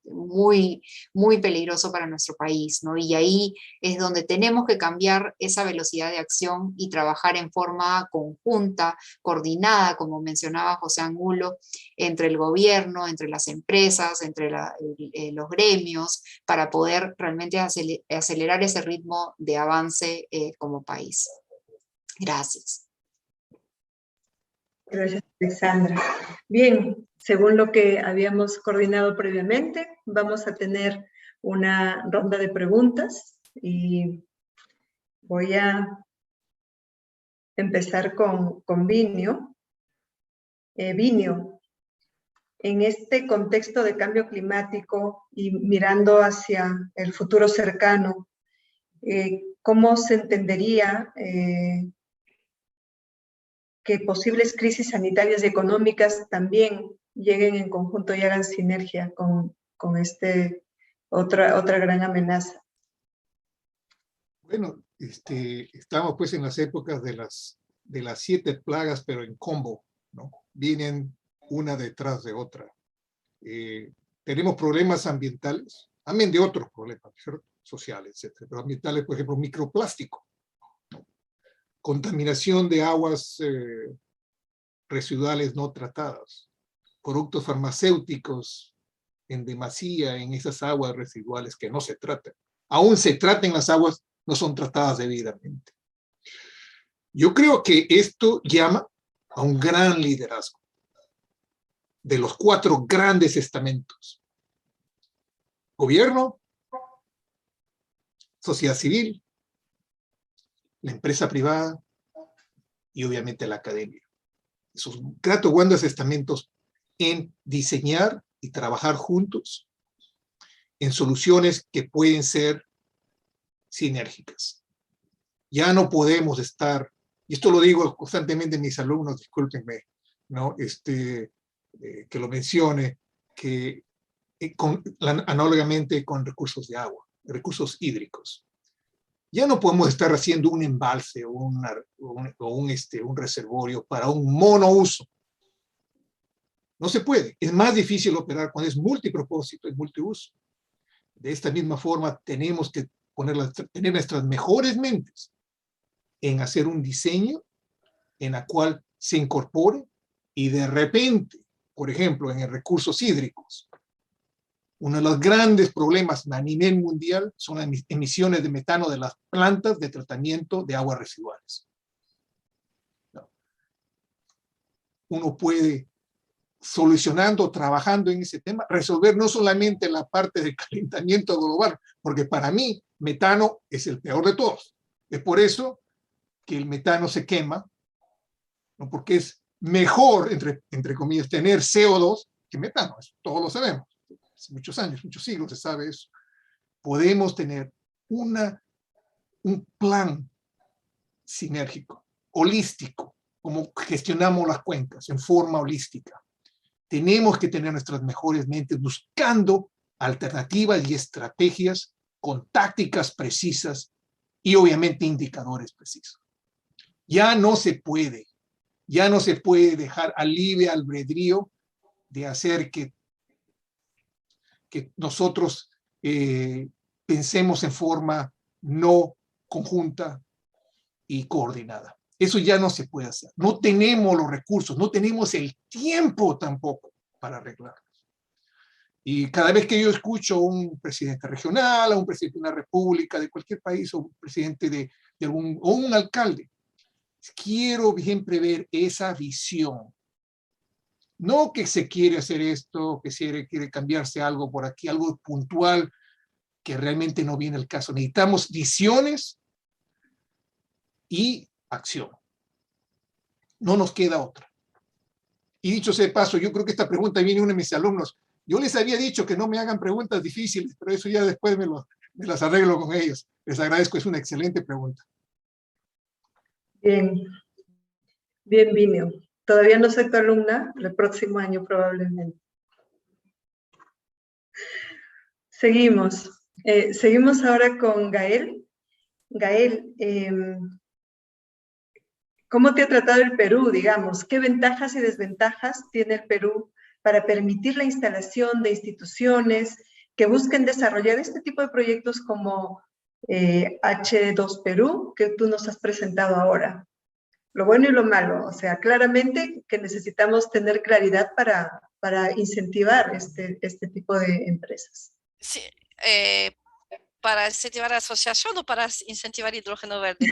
muy, muy peligroso para nuestro país, ¿no? Y ahí es donde tenemos que cambiar esa velocidad de acción y trabajar en forma conjunta, coordinada, como mencionaba José Angulo, entre el gobierno, entre las empresas, entre los gremios, para poder realmente acelerar ese ritmo de avance como país. Gracias. Gracias, Alexandra. Bien, según lo que habíamos coordinado previamente, vamos a tener una ronda de preguntas y voy a empezar con Vinio. Vinio, en este contexto de cambio climático y mirando hacia el futuro cercano, ¿cómo se entendería que posibles crisis sanitarias y económicas también lleguen en conjunto y hagan sinergia con otra gran amenaza? Bueno, estamos pues en las épocas de las 7 plagas, pero en combo, ¿no? Vienen una detrás de otra. Tenemos problemas ambientales, también de otros problemas, ¿cierto? Sociales, etc. Pero ambientales, por ejemplo, microplástico, ¿no? Contaminación de aguas residuales no tratadas, productos farmacéuticos en demasía en esas aguas residuales que no se tratan. Aún se traten las aguas, no son tratadas debidamente. Yo creo que esto llama a un gran liderazgo de los 4 grandes estamentos gobierno, sociedad civil, la empresa privada y obviamente la academia. Esos gratos grandes estamentos en diseñar y trabajar juntos en soluciones que pueden ser sinérgicas. Ya no podemos estar, y esto lo digo constantemente a mis alumnos, discúlpenme, ¿no? Que lo mencione, que análogamente con recursos de agua, recursos hídricos. Ya no podemos estar haciendo un embalse o un reservorio para un monouso. No se puede. Es más difícil operar cuando es multipropósito, es multiuso. De esta misma forma, tenemos que tener nuestras mejores mentes en hacer un diseño en la cual se incorpore y de repente, por ejemplo, en recursos hídricos, uno de los grandes problemas a nivel mundial son las emisiones de metano de las plantas de tratamiento de aguas residuales. Uno puede, solucionando, trabajando en ese tema, resolver no solamente la parte del calentamiento global, porque para mí metano es el peor de todos. Es por eso que el metano se quema, ¿no? Porque es mejor, entre comillas, tener CO2 que metano. Eso todos lo sabemos. Hace muchos años, muchos siglos se sabe eso. Podemos tener un plan sinérgico, holístico, como gestionamos las cuencas en forma holística. Tenemos que tener nuestras mejores mentes buscando alternativas y estrategias con tácticas precisas y obviamente indicadores precisos. Ya no se puede dejar al libre albedrío de hacer que nosotros pensemos en forma no conjunta y coordinada. Eso ya no se puede hacer. No tenemos los recursos, no tenemos el tiempo tampoco para arreglarlos. Y cada vez que yo escucho a un presidente regional, a un presidente de una república, de cualquier país, o un presidente o un alcalde, quiero siempre ver esa visión. No que se quiere hacer esto, que se quiere cambiarse algo por aquí, algo puntual, que realmente no viene al caso. Necesitamos visiones y acción. No nos queda otra. Y dicho sea de paso, yo creo que esta pregunta viene uno de mis alumnos. Yo les había dicho que no me hagan preguntas difíciles, pero eso ya después me las arreglo con ellos. Les agradezco, es una excelente pregunta. Bien, bien, Vinio. Todavía no soy tu alumna, el próximo año probablemente. Seguimos. Seguimos ahora con Gael. Gael, ¿cómo te ha tratado el Perú, digamos? ¿Qué ventajas y desventajas tiene el Perú para permitir la instalación de instituciones que busquen desarrollar este tipo de proyectos como H2 Perú, que tú nos has presentado ahora? Lo bueno y lo malo, o sea, claramente que necesitamos tener claridad para incentivar este tipo de empresas. Sí, ¿para incentivar la asociación o para incentivar hidrógeno verde?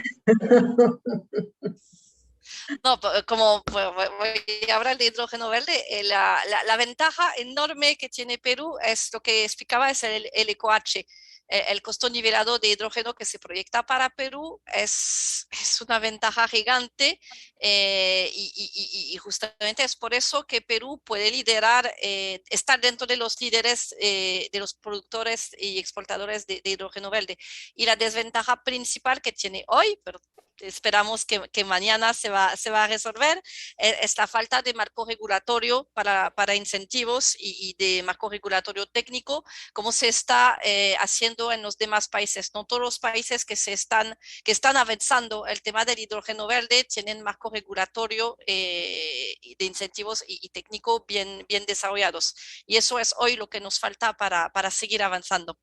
No, como voy a hablar de hidrógeno verde, la ventaja enorme que tiene Perú es lo que explicaba, es el EcoH. El costo nivelado de hidrógeno que se proyecta para Perú es una ventaja gigante y justamente es por eso que Perú puede liderar, estar dentro de los líderes de los productores y exportadores de hidrógeno verde. Y la desventaja principal que tiene hoy, pero esperamos que mañana se va a resolver, es la falta de marco regulatorio para incentivos y de marco regulatorio técnico, como se está haciendo en los demás países. No todos los países que están avanzando el tema del hidrógeno verde tienen marco regulatorio de incentivos y técnico bien desarrollados. Y eso es hoy lo que nos falta para seguir avanzando.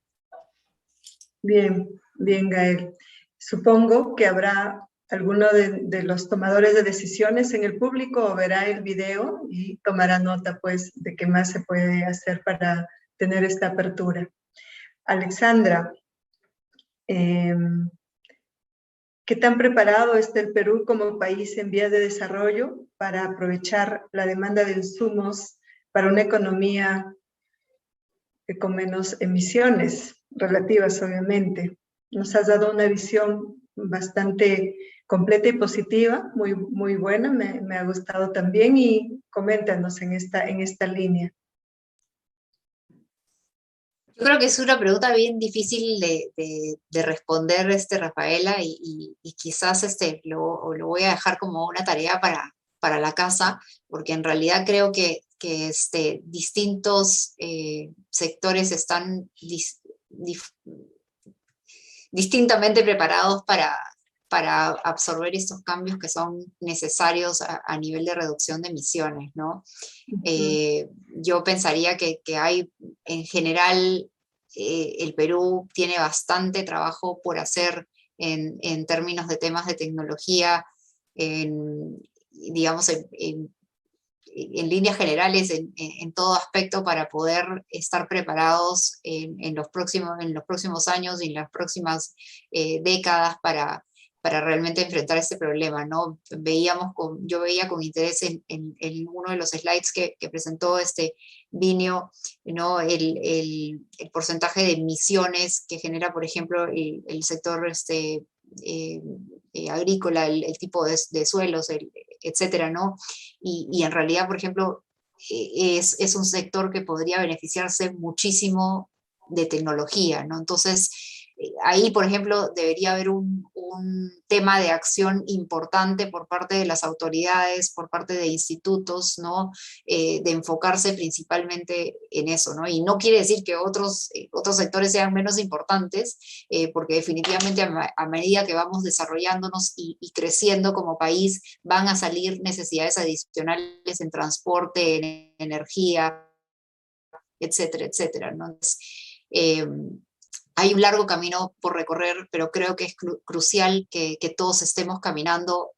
Bien, bien, Gael. Supongo que habrá alguno de los tomadores de decisiones en el público o verá el video y tomará nota, pues, de qué más se puede hacer para tener esta apertura. Alexandra, ¿qué tan preparado está el Perú como país en vías de desarrollo para aprovechar la demanda de insumos para una economía con menos emisiones relativas, obviamente. Nos has dado una visión bastante completa y positiva, muy, muy buena, me ha gustado también, y coméntanos en esta línea. Yo creo que es una pregunta bien difícil de responder, Rafaela, y quizás lo voy a dejar como una tarea para la casa, porque en realidad creo que distintos sectores están distintamente preparados para absorber estos cambios que son necesarios a nivel de reducción de emisiones, ¿no? Yo pensaría que hay, en general, el Perú tiene bastante trabajo por hacer en términos de temas de tecnología, digamos, en líneas generales, en todo aspecto, para poder estar preparados en los próximos años y en las próximas décadas para realmente enfrentar este problema, ¿no? Yo veía con interés en uno de los slides que presentó Vinio, ¿no? El porcentaje de emisiones que genera, por ejemplo, el sector agrícola, el tipo de suelos, etcétera, ¿no? Y en realidad, por ejemplo, es un sector que podría beneficiarse muchísimo de tecnología, ¿no? Entonces, ahí, por ejemplo, debería haber un tema de acción importante por parte de las autoridades, por parte de institutos, ¿no? De enfocarse principalmente en eso, ¿no? Y no quiere decir que otros sectores sean menos importantes, porque definitivamente a medida que vamos desarrollándonos y creciendo como país, van a salir necesidades adicionales en transporte, en energía, etcétera, etcétera, ¿no? Entonces, hay un largo camino por recorrer, pero creo que es crucial que todos estemos caminando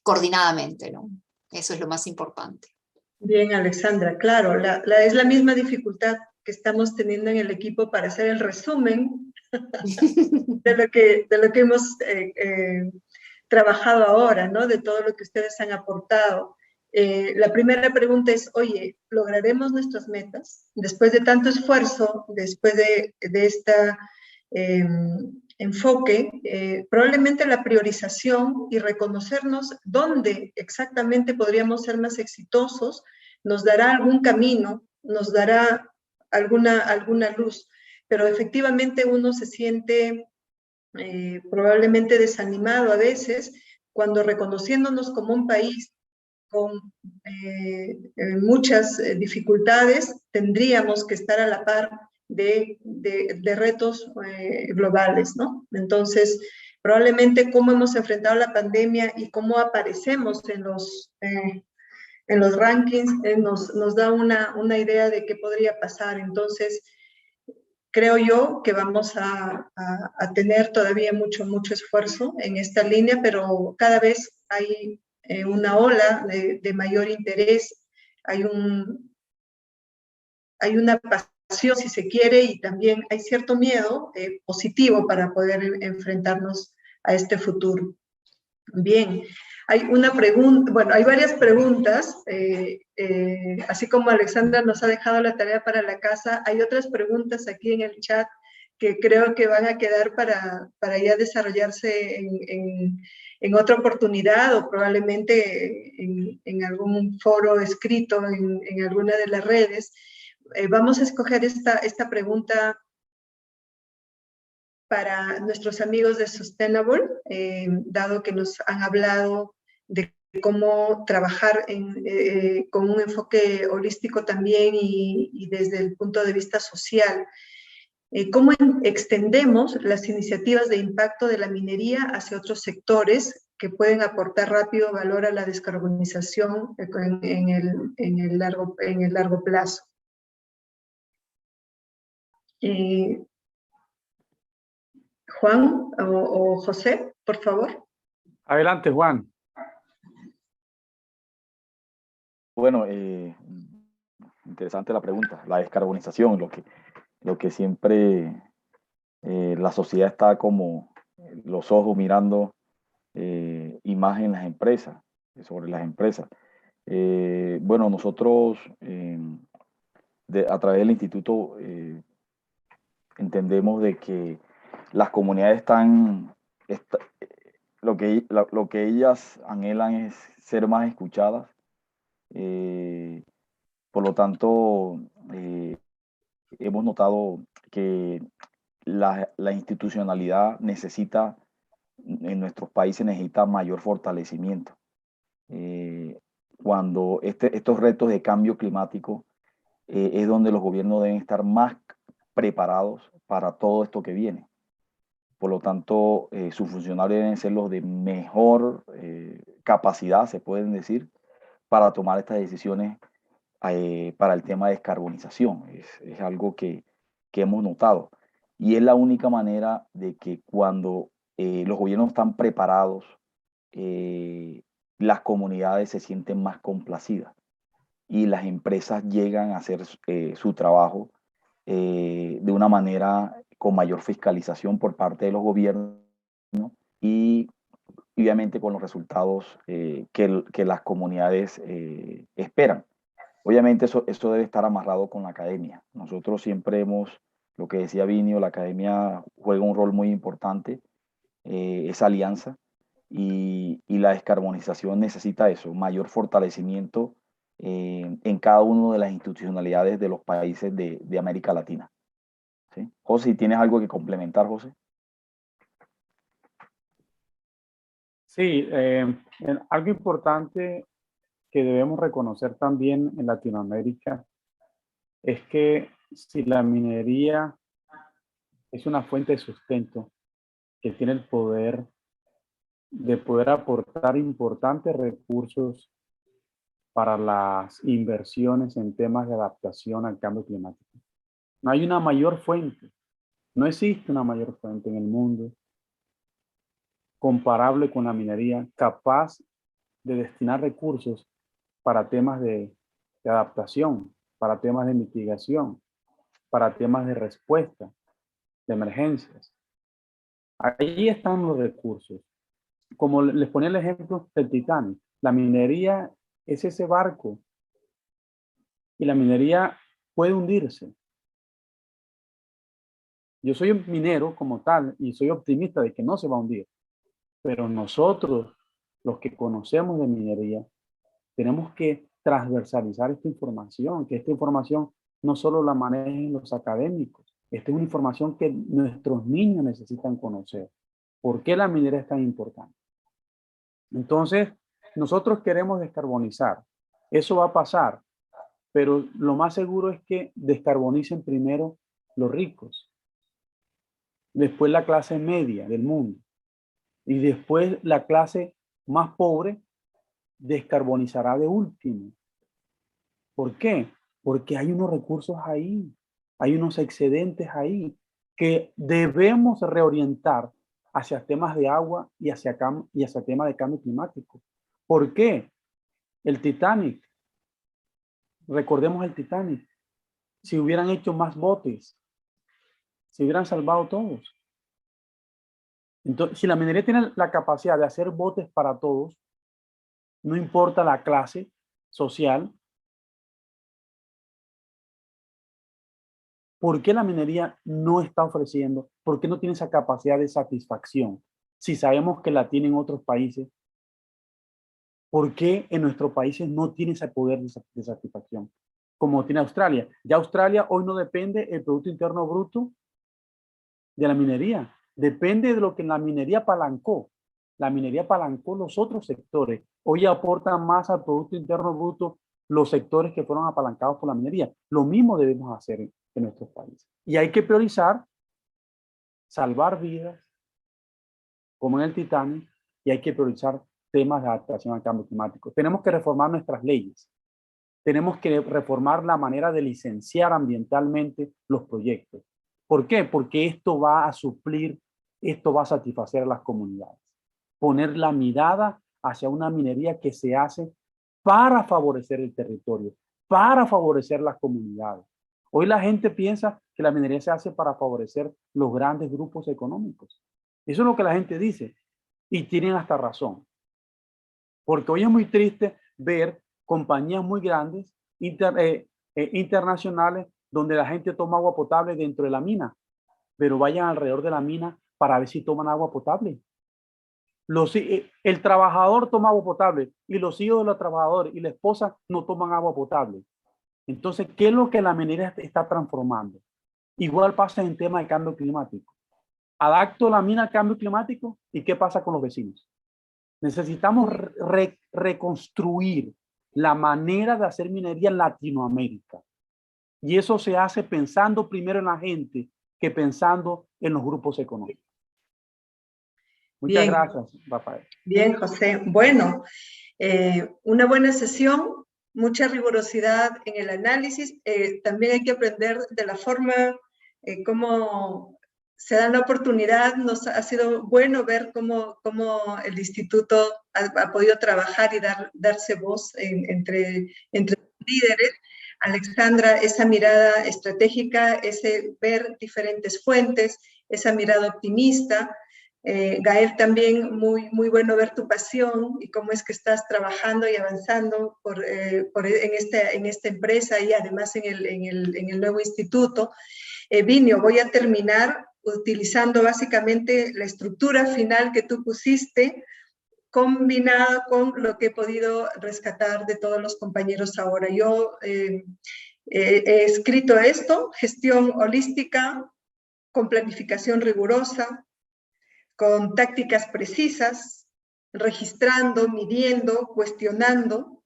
coordinadamente, ¿no? Eso es lo más importante. Bien, Alexandra, claro, es la misma dificultad que estamos teniendo en el equipo para hacer el resumen de lo que hemos trabajado ahora, ¿no? De todo lo que ustedes han aportado. La primera pregunta es, oye, ¿lograremos nuestras metas? Después de tanto esfuerzo, después de este enfoque, probablemente la priorización y reconocernos dónde exactamente podríamos ser más exitosos nos dará algún camino, nos dará alguna luz, pero efectivamente uno se siente probablemente desanimado a veces cuando, reconociéndonos como un país con muchas dificultades, tendríamos que estar a la par de retos globales, ¿no? Entonces, probablemente cómo hemos enfrentado la pandemia y cómo aparecemos en los rankings nos da una idea de qué podría pasar. Entonces, creo yo que vamos a tener todavía mucho esfuerzo en esta línea, pero cada vez hay una ola de mayor interés, hay una pasión, si se quiere, y también hay cierto miedo positivo para poder enfrentarnos a este futuro. Bien, hay una pregunta, bueno, hay varias preguntas, así como Alexandra nos ha dejado la tarea para la casa, hay otras preguntas aquí en el chat que creo que van a quedar para ya desarrollarse en otra oportunidad, o probablemente en algún foro escrito en alguna de las redes. Vamos a escoger esta pregunta para nuestros amigos de Sustainable, dado que nos han hablado de cómo trabajar con un enfoque holístico también y desde el punto de vista social. ¿Cómo extendemos las iniciativas de impacto de la minería hacia otros sectores que pueden aportar rápido valor a la descarbonización en el largo plazo? Juan o José, por favor. Adelante, Juan. Bueno, interesante la pregunta. La descarbonización, lo que siempre la sociedad está como los ojos mirando imagen en las empresas, sobre las empresas. Bueno, nosotros a través del instituto entendemos de que las comunidades lo que ellas anhelan es ser más escuchadas. Por lo tanto, hemos notado que la institucionalidad en nuestros países necesita mayor fortalecimiento. Cuando estos retos de cambio climático es donde los gobiernos deben estar más preparados para todo esto que viene. Por lo tanto, sus funcionarios deben ser los de mejor capacidad, se pueden decir, para tomar estas decisiones para el tema de descarbonización. Es algo que hemos notado. Y es la única manera de que cuando los gobiernos están preparados, las comunidades se sienten más complacidas y las empresas llegan a hacer su trabajo de una manera con mayor fiscalización por parte de los gobiernos y obviamente con los resultados que las comunidades esperan. Obviamente eso debe estar amarrado con la academia. Nosotros siempre lo que decía Vinio, la academia juega un rol muy importante, esa alianza, y la descarbonización necesita eso, mayor fortalecimiento en cada una de las institucionalidades de los países de América Latina. ¿Sí? José, ¿tienes algo que complementar, José? Sí, algo importante que debemos reconocer también en Latinoamérica es que si la minería es una fuente de sustento que tiene el poder de poder aportar importantes recursos para las inversiones en temas de adaptación al cambio climático. No hay una mayor fuente, no existe una mayor fuente en el mundo comparable con la minería capaz de destinar recursos para temas de adaptación, para temas de mitigación, para temas de respuesta, de emergencias. Ahí están los recursos. Como les ponía el ejemplo del Titanic, la minería es ese barco y la minería puede hundirse. Yo soy un minero como tal y soy optimista de que no se va a hundir, pero nosotros, los que conocemos de minería, tenemos que transversalizar esta información, que esta información no solo la manejen los académicos, esta es una información que nuestros niños necesitan conocer. ¿Por qué la minería es tan importante? Entonces, nosotros queremos descarbonizar. Eso va a pasar, pero lo más seguro es que descarbonicen primero los ricos, después la clase media del mundo y después la clase más pobre descarbonizará de último. ¿Por qué? Porque hay unos recursos ahí, hay unos excedentes ahí que debemos reorientar hacia temas de agua y hacia temas de cambio climático. ¿Por qué? El Titanic, recordemos el Titanic, si hubieran hecho más botes, se hubieran salvado todos. Entonces, si la minería tiene la capacidad de hacer botes para todos, no importa la clase social, ¿por qué la minería no está ofreciendo? ¿Por qué no tiene esa capacidad de satisfacción? Si sabemos que la tienen otros países, ¿por qué en nuestros países no tiene ese poder de satisfacción? Como tiene Australia. Ya Australia hoy no depende del Producto Interno Bruto de la minería. Depende de lo que la minería apalancó. La minería apalancó los otros sectores. Hoy aportan más al Producto Interno Bruto los sectores que fueron apalancados por la minería. Lo mismo debemos hacer en nuestros países. Y hay que priorizar salvar vidas, como en el Titanic, y hay que priorizar temas de adaptación al cambio climático. Tenemos que reformar nuestras leyes. Tenemos que reformar la manera de licenciar ambientalmente los proyectos. ¿Por qué? Porque esto va a suplir, esto va a satisfacer a las comunidades. Poner la mirada hacia una minería que se hace para favorecer el territorio, para favorecer las comunidades. Hoy la gente piensa que la minería se hace para favorecer los grandes grupos económicos. Eso es lo que la gente dice y tienen hasta razón. Porque hoy es muy triste ver compañías muy grandes internacionales donde la gente toma agua potable dentro de la mina, pero vayan alrededor de la mina para ver si toman agua potable. El trabajador toma agua potable y los hijos de los trabajadores y la esposa no toman agua potable. Entonces, ¿qué es lo que la minería está transformando? Igual pasa en tema de cambio climático. Adapto la mina al cambio climático y ¿qué pasa con los vecinos? Necesitamos reconstruir la manera de hacer minería en Latinoamérica. Y eso se hace pensando primero en la gente que pensando en los grupos económicos. Muchas gracias, Rafael. Bien, José. Bueno, una buena sesión, mucha rigurosidad en el análisis. También hay que aprender de la forma cómo se da la oportunidad. Nos ha sido bueno ver cómo el instituto ha podido trabajar y darse voz entre líderes. Alexandra, esa mirada estratégica, ese ver diferentes fuentes, esa mirada optimista. Gael, también muy bueno ver tu pasión y cómo es que estás trabajando y avanzando en esta empresa y además en el nuevo instituto. Vinio, voy a terminar utilizando básicamente la estructura final que tú pusiste, combinada con lo que he podido rescatar de todos los compañeros ahora. Yo he escrito esto: gestión holística, con planificación rigurosa, con tácticas precisas, registrando, midiendo, cuestionando,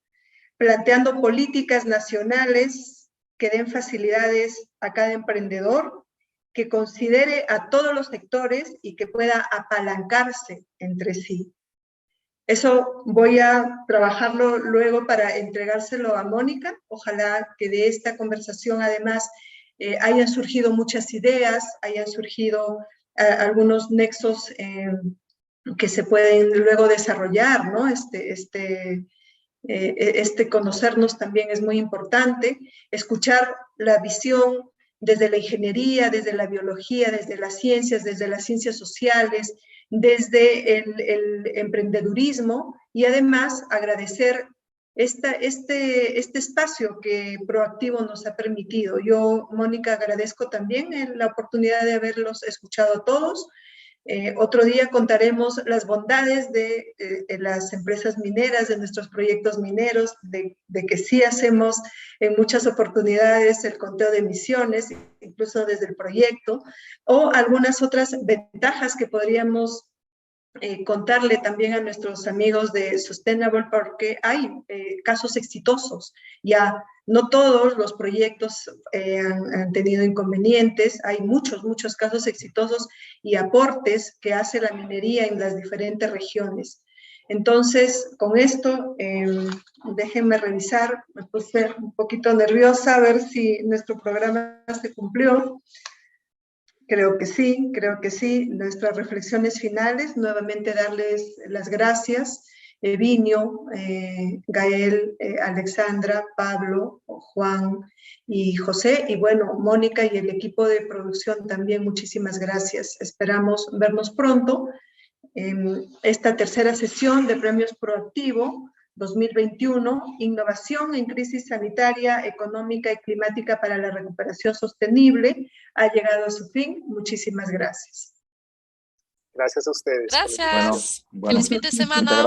planteando políticas nacionales que den facilidades a cada emprendedor, que considere a todos los sectores y que pueda apalancarse entre sí. Eso voy a trabajarlo luego para entregárselo a Mónica. Ojalá que de esta conversación además hayan surgido muchas ideas, hayan surgido algunos nexos que se pueden luego desarrollar, ¿no? Conocernos también es muy importante, escuchar la visión desde la ingeniería, desde la biología, desde las ciencias sociales, desde el emprendedurismo, y además agradecer este espacio que Proactivo nos ha permitido. Yo, Mónica, agradezco también la oportunidad de haberlos escuchado a todos. Otro día contaremos las bondades de las empresas mineras, de nuestros proyectos mineros, de que sí hacemos en muchas oportunidades el conteo de emisiones, incluso desde el proyecto, o algunas otras ventajas que podríamos contarle también a nuestros amigos de Sustainable, porque hay casos exitosos. Ya no todos los proyectos han tenido inconvenientes, hay muchos casos exitosos y aportes que hace la minería en las diferentes regiones. Entonces, con esto, déjenme revisar, me puse un poquito nerviosa a ver si nuestro programa se cumplió. Creo que sí. Nuestras reflexiones finales, nuevamente darles las gracias, Vinio, Gael, Alexandra, Pablo, Juan y José, y bueno, Mónica y el equipo de producción también, muchísimas gracias. Esperamos vernos pronto en esta tercera sesión de Premios Proactivo 2021, Innovación en Crisis Sanitaria, Económica y Climática para la Recuperación Sostenible, ha llegado a su fin. Muchísimas gracias. Gracias a ustedes. Gracias. Bueno, Feliz fin de semana.